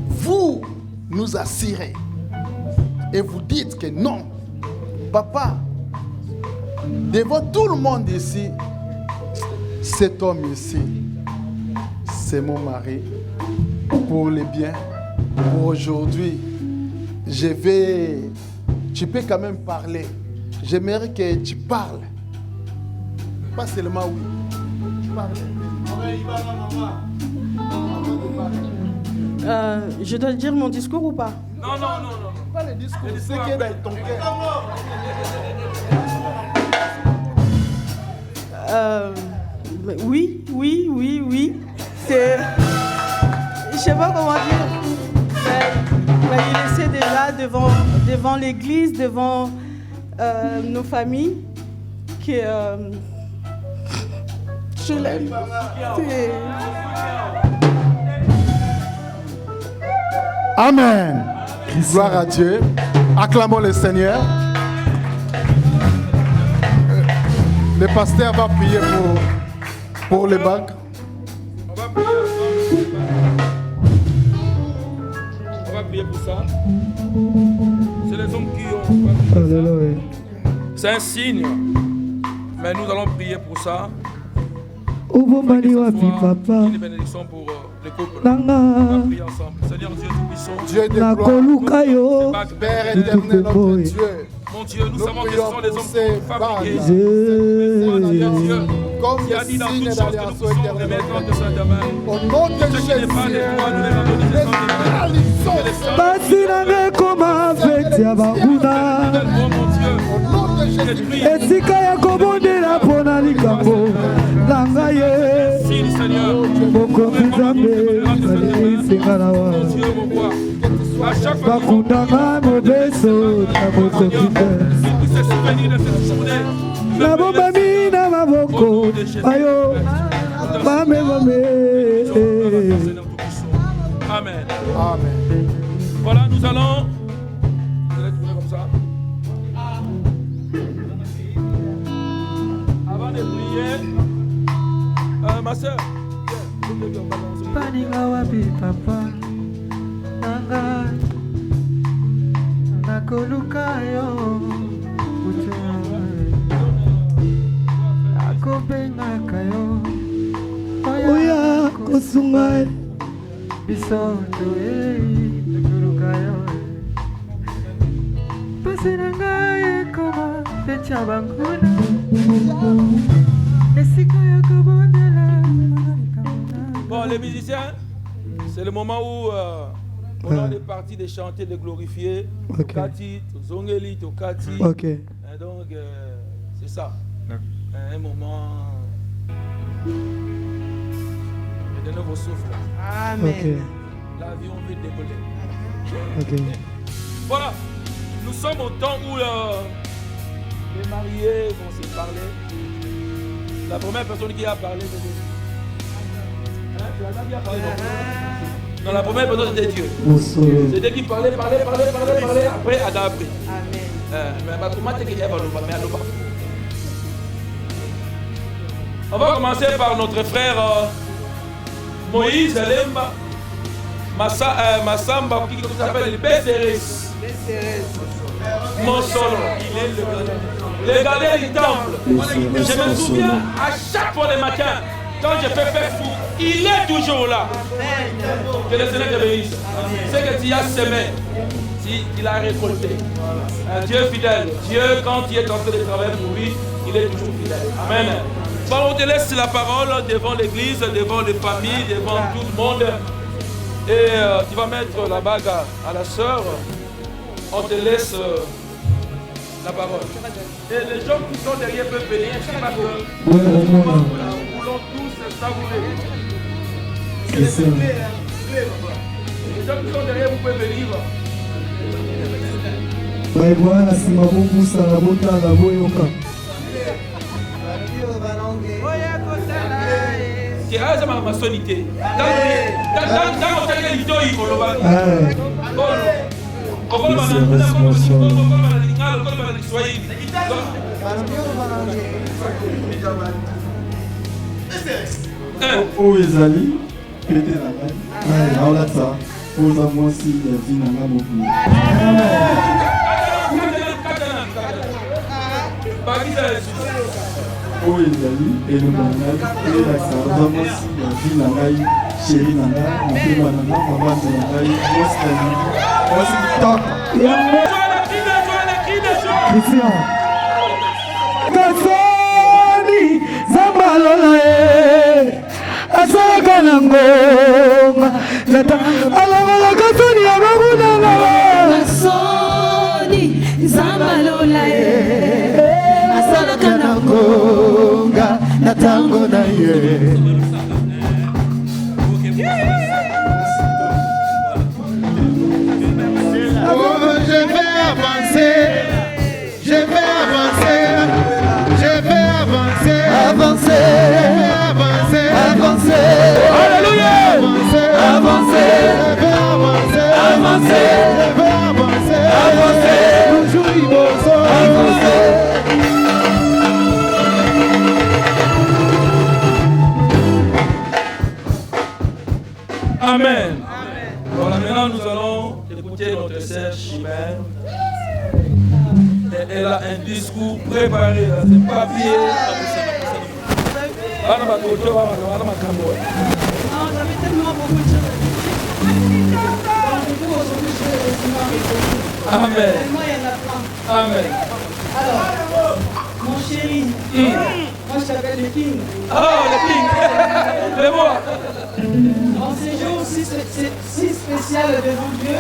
vous nous assurez et vous dites que non, papa, devant tout le monde ici, cet homme ici, c'est mon mari, pour le bien, pour aujourd'hui. Tu peux quand même parler. J'aimerais que tu parles. Pas seulement oui. Parle. Je dois dire mon discours ou pas? Non. Pas le discours, c'est qui est dans ton cœur. Oui. C'est... Je sais pas comment dire. Mais il essaie déjà devant l'église, devant nos familles, que je l'aime. Amen. Gloire à Dieu. Acclamons le Seigneur. Le pasteur va prier pour les bacs. On va prier pour ça. C'est les hommes qui ont. Alléluia. C'est un signe. Mais nous allons prier pour ça. Une bénédiction pour le couple. On va prier ensemble. Seigneur Dieu Tout-Puissant, Dieu de gloire, Père éternel, notre Dieu. Mon Dieu, nous savons que ce sont des hommes fabriqués. Dieu, comme qui a dit dans signe toute chose que nous d'alliance puissions éternelle. remettre entre sa main. Au nom de Ce qui n'est pas de toi, nous les rendons Basirane koma feti ya bauna. mon Dieu. Au nom de esika ya kobondela mpona likambo na ngai ye mokonzi nzambe alisinga nawa bakundanga mobeso na mokonzi nabomami na maboko ayo bame Amen. Amen. Voilà, nous allons. Vous allez tourner comme ça. Avant de prier, ma soeur. Paninga wapi papa nanga nakoluka yo akobengaka yo oya kosunga bisoto nakoluka yo pasi nanga ekoma pecha banguna esika ya kobondela. Bon, les musiciens, c'est le moment où on a des parties de chanter, de glorifier. Tokati, Zongeli, Tokati. Ok. Et donc, c'est ça. Un moment de nouveau souffle. Amen. Okay. L'avion veut décoller. Ok. Voilà, nous sommes au temps où les mariés vont se parler. La première personne qui a parlé, non, la première personne c'était Dieu. C'était qui parlait, après Adam après. Amen. On va commencer par notre frère Moïse Lemba Massamba qui s'appelle Besséris. Mon solo, il est le gardien du temple. Je me souviens à chaque fois le matin. Quand je fais faire fou, il est toujours là. Que le Seigneur te bénisse. Ce que tu as semé, il a récolté. Un Dieu fidèle. Dieu, quand tu es en train de travailler pour lui, il est toujours fidèle. Amen. Bon, on te laisse la parole devant l'église, devant les familles, devant tout le monde. Et tu vas mettre la bague à la sœur. On te laisse la parole. Et les gens qui sont derrière peuvent venir. Parce que nous voulons tous savourer. Les gens qui sont derrière, vous pouvez venir. C'est ma maçonnité. Dans mon télévision, il faut le oyo ezali pete na ngai naolata poza mwasi ya vi na ngai mokili oyo ezali elongo na ngai elakisa poza mwasi ya vi na ngai sheri na ngai mopema na ngai mabande na ngai mwasi na lingi mwasi kitoko Christian Kasoni Zambalola Asaka na ngonga Nata Alawala Kasoni Amaguna na Kasoni Zambalola Asaka na ngonga Natango na ye Je vais avancer, je vais avancer, je vais avancer, avancer, avancer, avancer, Alléluia, avancer, je vais avancer, avancer, je vais avancer, avancer, toujours il va avancer. Amen. Voilà, maintenant nous allons écouter notre sœur Chimène. Elle a un discours préparé, c'est papier. Non, j'avais tellement beaucoup de choses. Amen. Tellement il y en a plein. Amen. Alors, mon chéri, moi je t'appelle le King. Ah, le King. Le moi. En ces jours si spécial devant Dieu,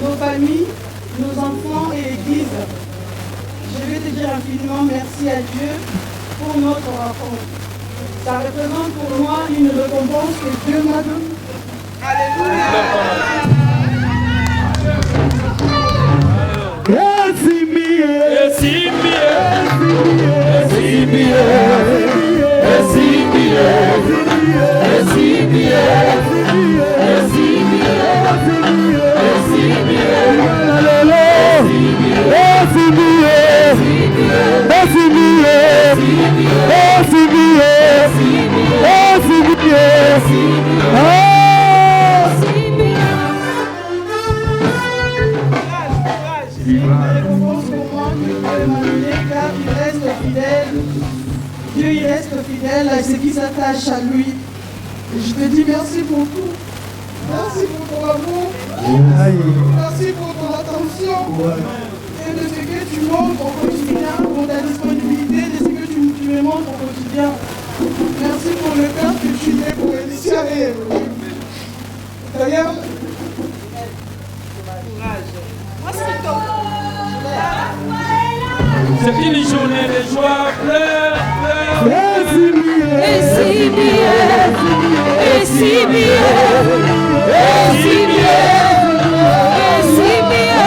nos familles, nos enfants et l'Église, je vais te dire infiniment merci à Dieu pour notre rencontre. Ça représente pour moi une récompense que Dieu m'a donnée. Alléluia. Dieu il reste fidèle à ceux qui s'attachent à lui. Et je te dis merci pour tout. Merci pour ton amour. Merci pour ton attention. Et de ce que tu montres au quotidien, pour ta disponibilité, de ce que tu me montres au quotidien. Merci pour le cœur que tu mets pour Alicia et Emeline. D'ailleurs, c'est une journée de joie, pleure, pleure. Et si bien, et si bien, et si bien, et si bien,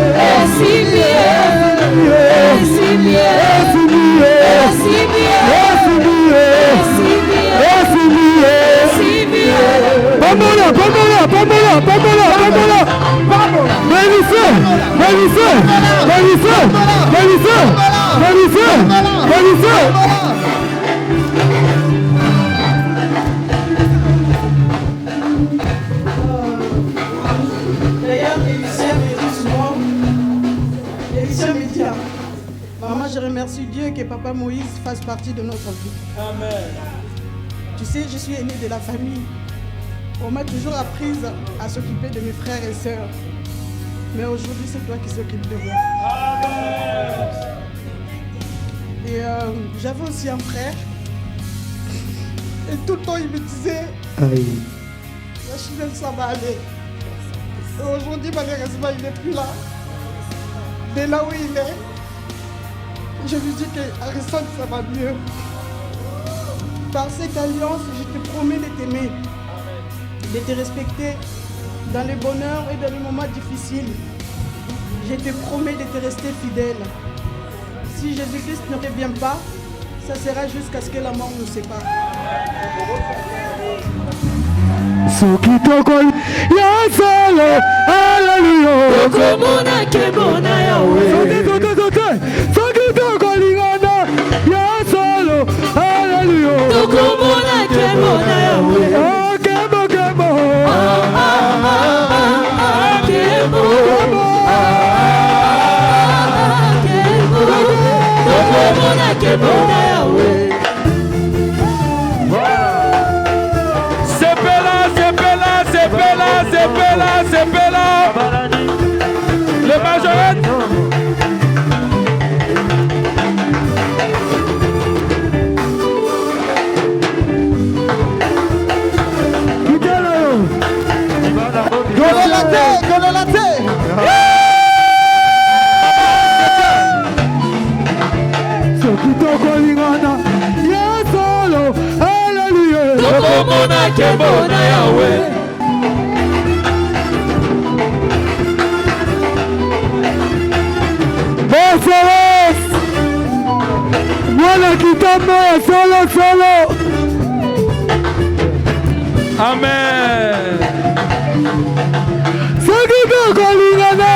et si bien, et si bien, et si bien, et si bien. Pamola. D'ailleurs, Alicia me dit, maman, je remercie Dieu que Papa Moïse fasse partie de notre vie. Amen. Tu sais, je suis aînée de la famille. On m'a toujours apprise à s'occuper de mes frères et sœurs. Mais aujourd'hui, c'est toi qui s'occupe de moi. Amen. Et j'avais aussi un frère. Et tout le temps, il me disait, la Chine, ça va aller. Et aujourd'hui, malheureusement, il n'est plus là. Mais là où il est, je lui dis qu'Harrison, ça va mieux. Par cette alliance, je te promets de t'aimer, de te respecter dans les bonheurs et dans les moments difficiles. Je te promets de te rester fidèle. Si Jésus-Christ ne revient pas, ça sera jusqu'à ce que la mort nous sépare. Sokitoko ya solo hallelujah Tokomona kebona yawe. Sokitoko lingana ya solo hallelujah Tokomona kebona yawe. Oh kebo Kebo. Tokomona kebona yawe. C'est Bella. Le majorette. Sokitoko lingana ya solo hallelujah Tokomona kebona yawe. Mwana kitambo ya solo. Amen. Sokitoko lingana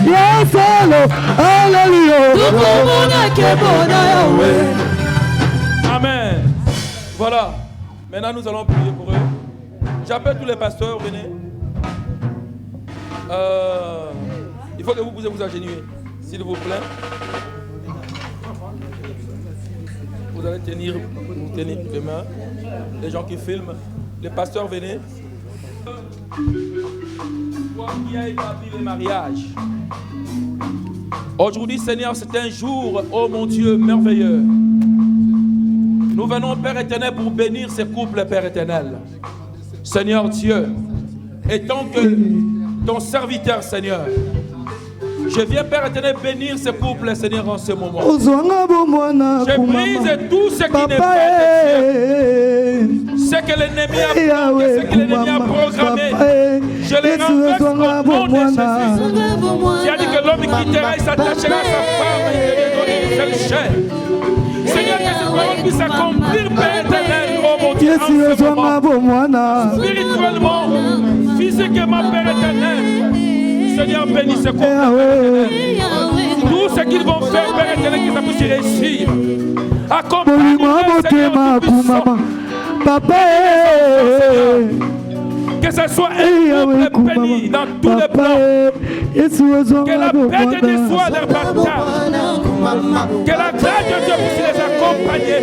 ya solo hallelujah Tokomona kebona yawe. Amen. Voilà. Maintenant, nous allons prier pour eux. J'appelle tous les pasteurs, venez. Il faut que vous puissiez vous agenouiller, s'il vous plaît. Vous allez tenir les mains. Les gens qui filment. Les pasteurs, venez. Toi qui as établi le mariage. Aujourd'hui, Seigneur, c'est un jour, oh mon Dieu, merveilleux. Nous venons, Père éternel, pour bénir ces couples, Père éternel. Seigneur Dieu, et tant que ton serviteur, Seigneur, Je viens, Père éternel, bénir ce couple, Seigneur, en ce moment. Je brise tout ce qui n'est pas de Dieu. Ce que l'ennemi a bloqué, ce que l'ennemi a programmé. Je les renverse au nom de Jésus. Tu as dit que l'homme quittera et s'attachera à sa femme et il deviendra une seule chair. Seigneur, que cette parole puisse s'accomplir, Père éternel, oh mon Dieu, en ce moment. Spirituellement, physiquement, Père éternel. Seigneur, bénis ce couple, Père éternel. Tout ce qu'ils vont faire, Père éternel, que ça puisse réussir. Accompagne-les, Seigneur, tout-puissant. Papa, que ce soit un couple béni dans tous les plans. Que la paix de Dieu soit leur partage. Que la grâce de Dieu puisse les accompagner.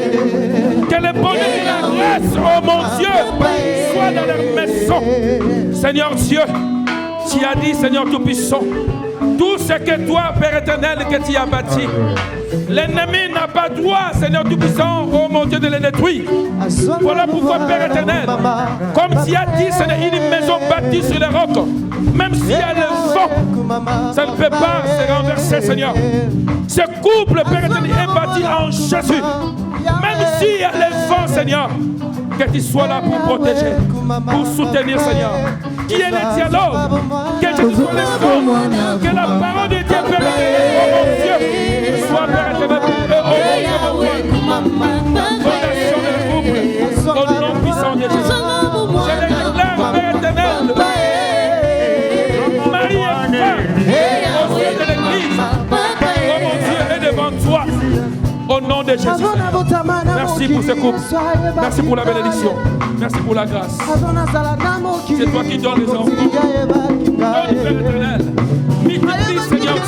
Que le bonheur et la grâce, oh mon Dieu, soient dans leur maison. Seigneur Dieu, tu as dit, Seigneur Tout-Puissant, tout ce que toi, Père éternel, que tu as bâti, l'ennemi n'a pas droit, Seigneur Tout-Puissant, oh mon Dieu, de les détruire. Voilà pourquoi, Père éternel, comme tu as dit, c'est une maison bâtie sur les rocs, même s'il y a le vent, ça ne peut pas se renverser, Seigneur. Ce couple, Père éternel, est bâti en Jésus. Même s'il y a le vent, Seigneur, que tu sois là pour protéger, pour soutenir, Seigneur. Qui est le dialogue, que Jésus soit le fond, que la parole de Dieu, Père éternel, oh mon Dieu, soit, Père éternel, fondation de couple, au nom puissant de Jésus. Je les déclare, Père éternel, Marie et femme, au sein de l'Église, oh mon Dieu, est devant toi. Au nom de Jésus. Merci pour ce couple. Merci pour la bénédiction. Merci pour la grâce. C'est toi qui donnes les enfants. Donne, Père éternel. Multiplie, Seigneur Dieu.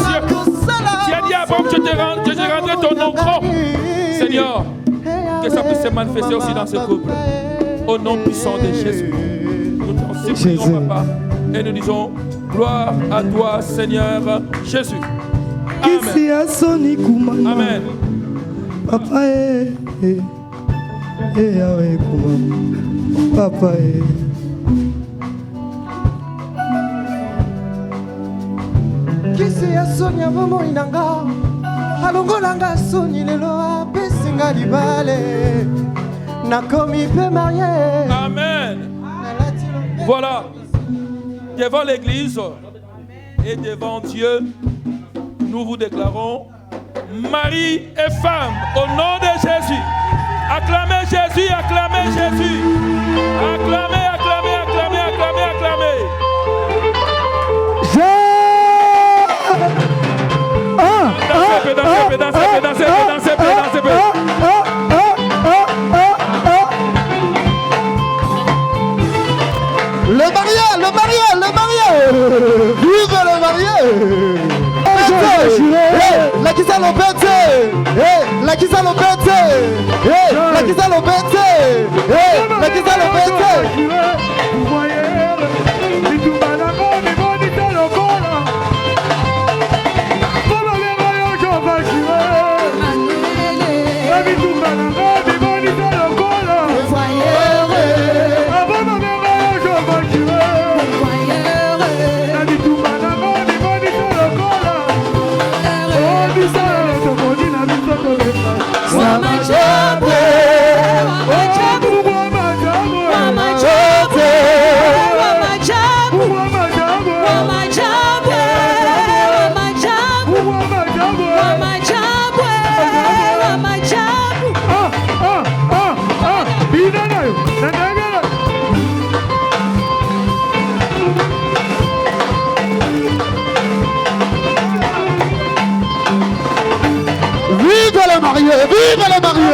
Tu as dit à Abraham, je te rendrai ton nom grand. Seigneur, que ça puisse se manifester aussi dans ce couple. Au nom puissant de Jésus. Nous t'en supplions, Papa. Et nous disons, gloire à toi, Seigneur Jésus. Amen. Amen. Papa, Papa, kisi ya soni ya bomo inanga alongolanga soni lelo apesinga libale nakomi pe marié. Amen. Voilà, devant l'église et devant Dieu, nous vous déclarons mari et femme, au nom de Jésus. Acclamez Jésus, acclamez Jésus. Acclamez, acclamez, acclamez, acclamez, acclamez. Dansez. Le marié. Vive le marié. La Kisa Lopete, la Kisa Lopete, la Kisa Lopete, la Kisa Lopete. Vive les mariés!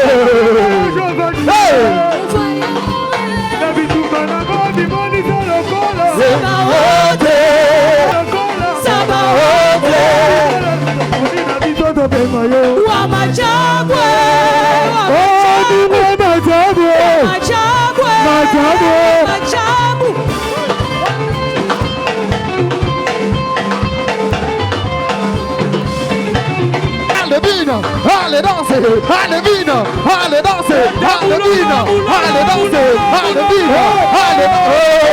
Allez danser, allez vino, allez danser, allez vino, allez danser, allez vino, allez danser.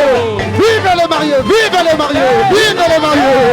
Vive les mariés, vive les mariés, vive les mariés.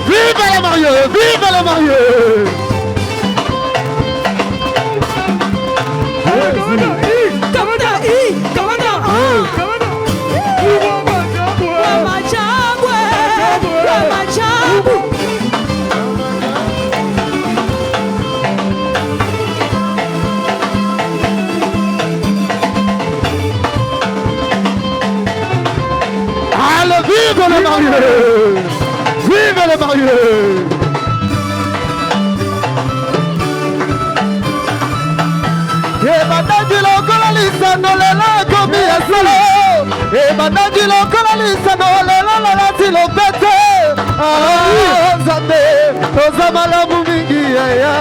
Vive le marié! Allez, vive le marié! Vive le marié! Ebandaji lokola lisano lela komi asalo. Ebandaji lokola lisano lela lalati lopete. Nzambe ozamala mumingi ya.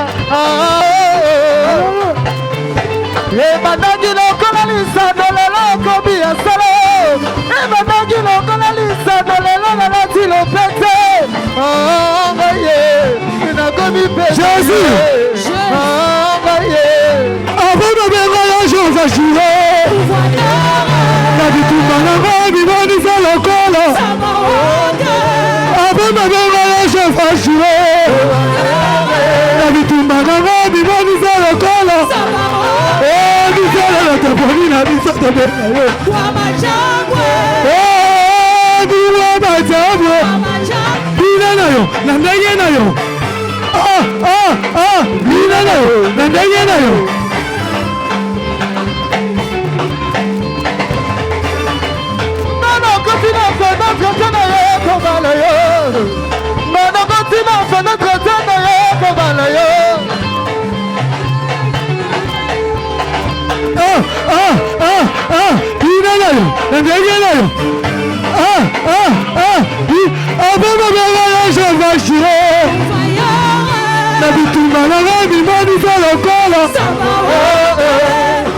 Ebandaji lokola lisano lela komi asalo. Ebandaji lokola lisano lela lalati lopete. Jésus. Avant de venir, je vais jouer. La vie tout le monde, il va nous faire le col. Avant de venir, je vais jouer. La vie tout le monde, il va nous faire le col. Oh, nous allons la taponner, la vie ça te met. Oh, nous allons la taponner. Ninayo, nandaye nayo. Ninayo, nandaye nayo. Nana continue à faire notre tenaille comme balayo. Nana continue à faire notre tenaille comme balayo. Ninayo, nandaye nayo. Avant ma mère, je vais chier. La vie tout le monde, il va nous faire le col.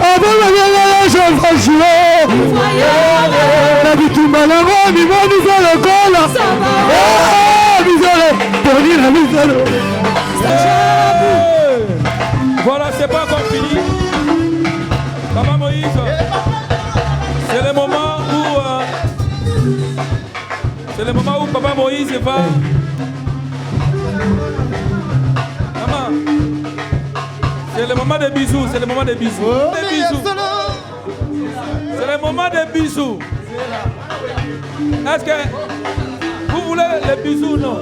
Avant ma mère, je vais chier. La vie tout le monde, il va nous faire le col. Désolé, pour dire la misère. Voilà, c'est pas encore fini. Papa Moïse, c'est le moment où... c'est le moment où Papa Moïse va... Maman, c'est le moment des bisous, c'est le moment des bisous. Des bisous. C'est le moment des bisous. Est-ce que vous voulez les bisous ou non?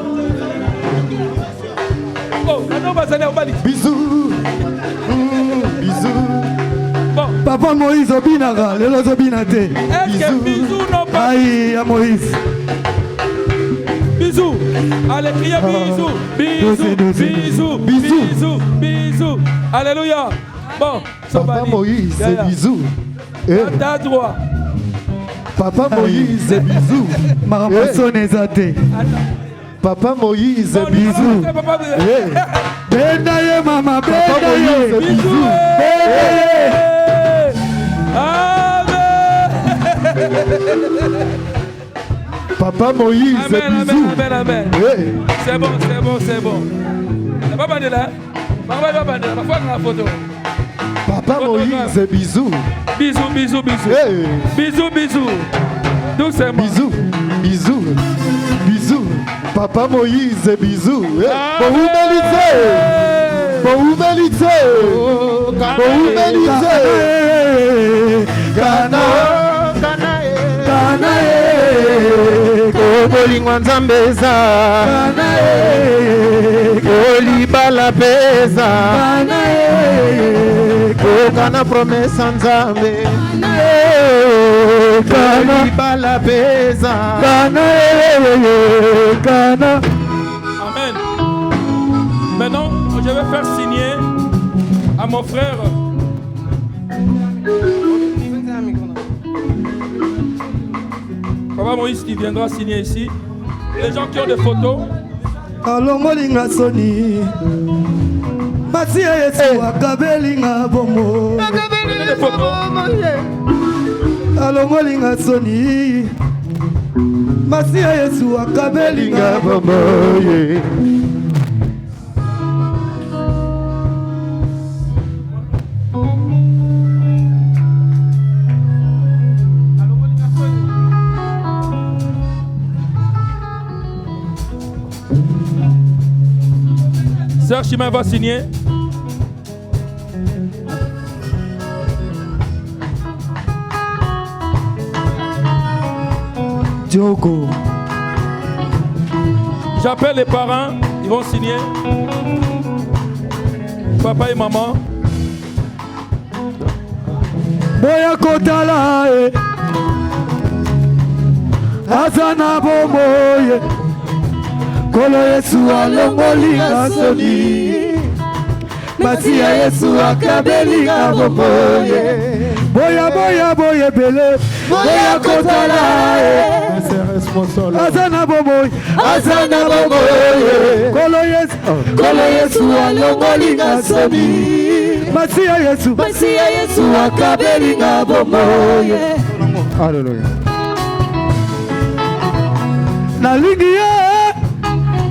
Oh, non, va s'en aller. Bisous. Bisous. Bon. Papa Moïse Obinara, le lozo binate. Est-ce que bisous non pas? Aïe, à Moïse. Bisous. Allez, criez bisous. Bisous, bisous, bisous, bisous. Alléluia. Bon, Papa Moïse, c'est bisous. T'as droit. Papa Moïse, c'est bisous. Marapasone zate. Papa Moïse, bisous. Bendaye mama, bendaye. Bisous. Papa Moïse, amen, bisous. Amen, amen. Oui. C'est bon, c'est bon, c'est bon. C'est pas bandé là. Papa va bandé là. Parfois on a la photo. Papa Moïse, bisous. Bisous, bisous, bisous. Hey. Bisous, bisous. Doucement. Bisous, bisous, bisous. Papa Moïse, bisous. Pour vous mériter. Pour vous mériter. Pour vous mériter. Kana. Kobolingwa nzambeza kolibala pesa kokana promesa nzambe kolibala pesa. Amen. Maintenant, je vais faire signer à mon frère. Papa Moïse qui viendra signer ici. Les gens qui ont des photos, alongolinga soni Masia Yesu akabelinga bomo alongolinga soni Masia Yesu akabelinga bomo Sœur Chima va signer. Diogo. J'appelle les parents, ils vont signer. Papa et maman. Boya kotala Azana bomoye Kolo Yesu alongolinga soni Masia Yesu akabelinga bomoye Boya boya boya bele Boya kotala Azana bomoye Kolo Yesu alongolinga soni Masia Yesu akabelinga bomoye Alléluia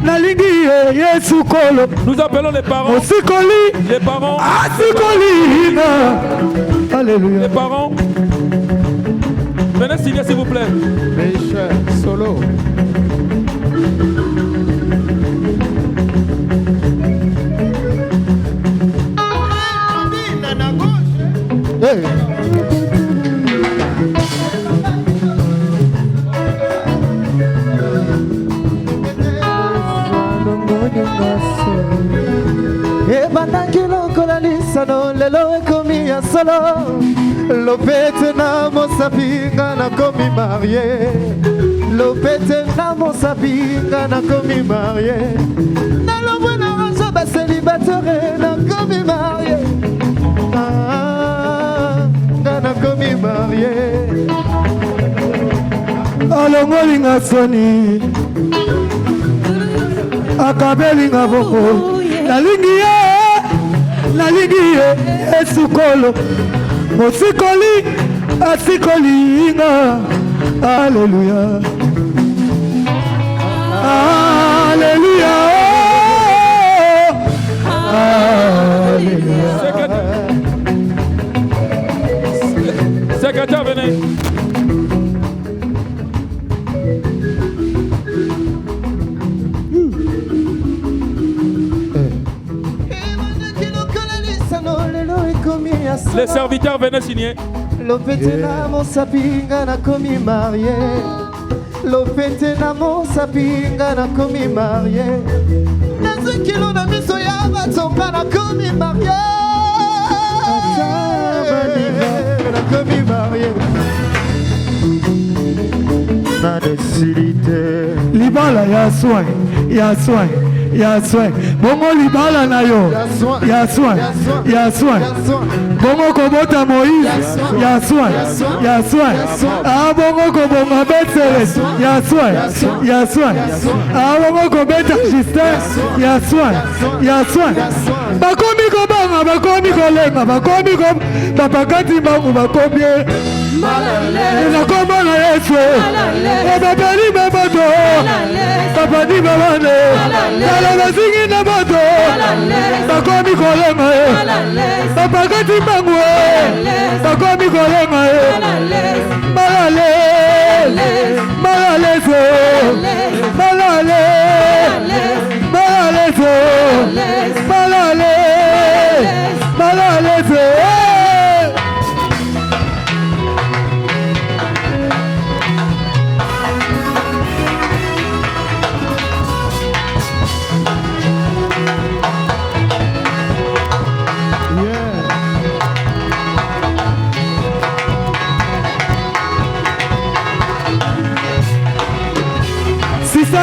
Nalingi Yesu kolo. Nous appelons les parents. Osikoli. Les parents. Asikoli. Alléluia. Les parents. Venez signer s'il vous plaît. Michel Solo. Hey. Ebanaki lokola lisano lelo ekomi ya solo lopete na mosapinga na komi marié lopete na mosapinga na komi marié na lobwe na ranzo ba célibataire na komi marié na komi marié alongolinga soni akabelinga boko nalingi ye Yesu kolo mosikoli asikolinga Alléluia Alléluia Alléluia Secrétaire, venez. Les serviteurs venaient signer. Lopete na mosapinga na komi marié lopete na mosapinga na komi marié nazikilo na miso ya batonga na komi marié na komi marié na desilite libala ya soin bongo libala na yo ya soin bongo kobota Moïse ya soin bongo kobonga Betsele ya soin bongo kobeta Justin ya soin bakomi kobanga bakomi kolenga bakomi bapakati mbangu bakomi nakomba na Yesu babali babato babadi babane bazingi na bato bakomi kolenga bapakati mbangu bakomi kolenga balale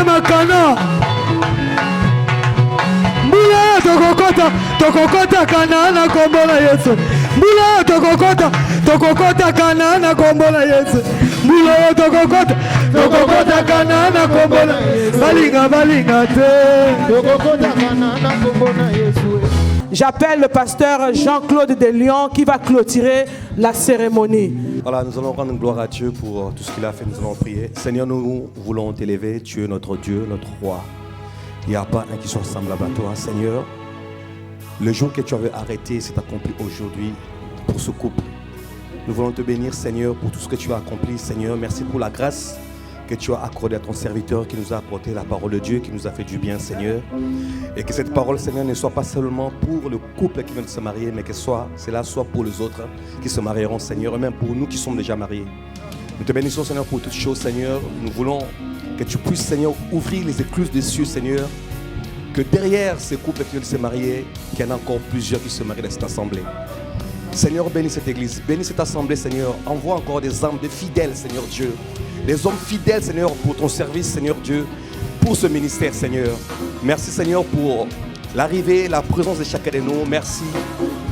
Makana mbula tokokota kana na kombo na Yesu mbula tokokota tokokota kana na kombo na Yesu mbula tokokota kana na kombo na balinga te tokokota kana na kombo na Yesu. J'appelle le pasteur Jean-Claude Deslions qui va clôturer la cérémonie. Voilà, nous allons rendre gloire à Dieu pour tout ce qu'il a fait. Nous allons prier. Seigneur, nous voulons t'élever. Tu es notre Dieu, notre roi. Il n'y a pas un qui soit semblable à toi. Seigneur, le jour que tu avais arrêté s'est accompli aujourd'hui pour ce couple. Nous voulons te bénir, Seigneur, pour tout ce que tu as accompli. Seigneur, merci pour la grâce que tu as accordée à ton serviteur qui nous a apporté la parole de Dieu, qui nous a fait du bien, Seigneur. Et que cette parole, Seigneur, ne soit pas seulement pour le couple qui vient de se marier, mais que cela soit pour les autres qui se marieront, Seigneur, et même pour nous qui sommes déjà mariés. Nous te bénissons, Seigneur, pour toutes choses, Seigneur. Nous voulons que tu puisses, Seigneur, ouvrir les écluses des cieux, Seigneur. Que derrière ces couples qui viennent de se marier, qu'il y en a encore plusieurs qui se marient dans cette assemblée. Seigneur, bénis cette église, bénis cette assemblée, Seigneur. Envoie encore des âmes, des fidèles, Seigneur Dieu. Des hommes fidèles, Seigneur, pour ton service, Seigneur Dieu, pour ce ministère, Seigneur. Merci, Seigneur, pour l'arrivée, la présence de chacun de nous. Merci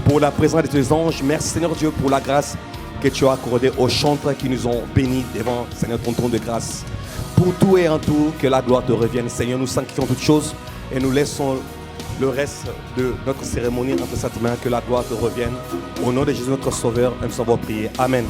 pour la présence de tes anges. Merci, Seigneur Dieu, pour la grâce que tu as accordée aux chanteurs qui nous ont bénis devant, Seigneur, ton trône de grâce. Pour tout et en tout, que la gloire te revienne. Seigneur, nous sanctifions toutes choses et nous laissons le reste de notre cérémonie entre cette main. Que la gloire te revienne. Au nom de Jésus, notre Sauveur, nous avons prié. Amen.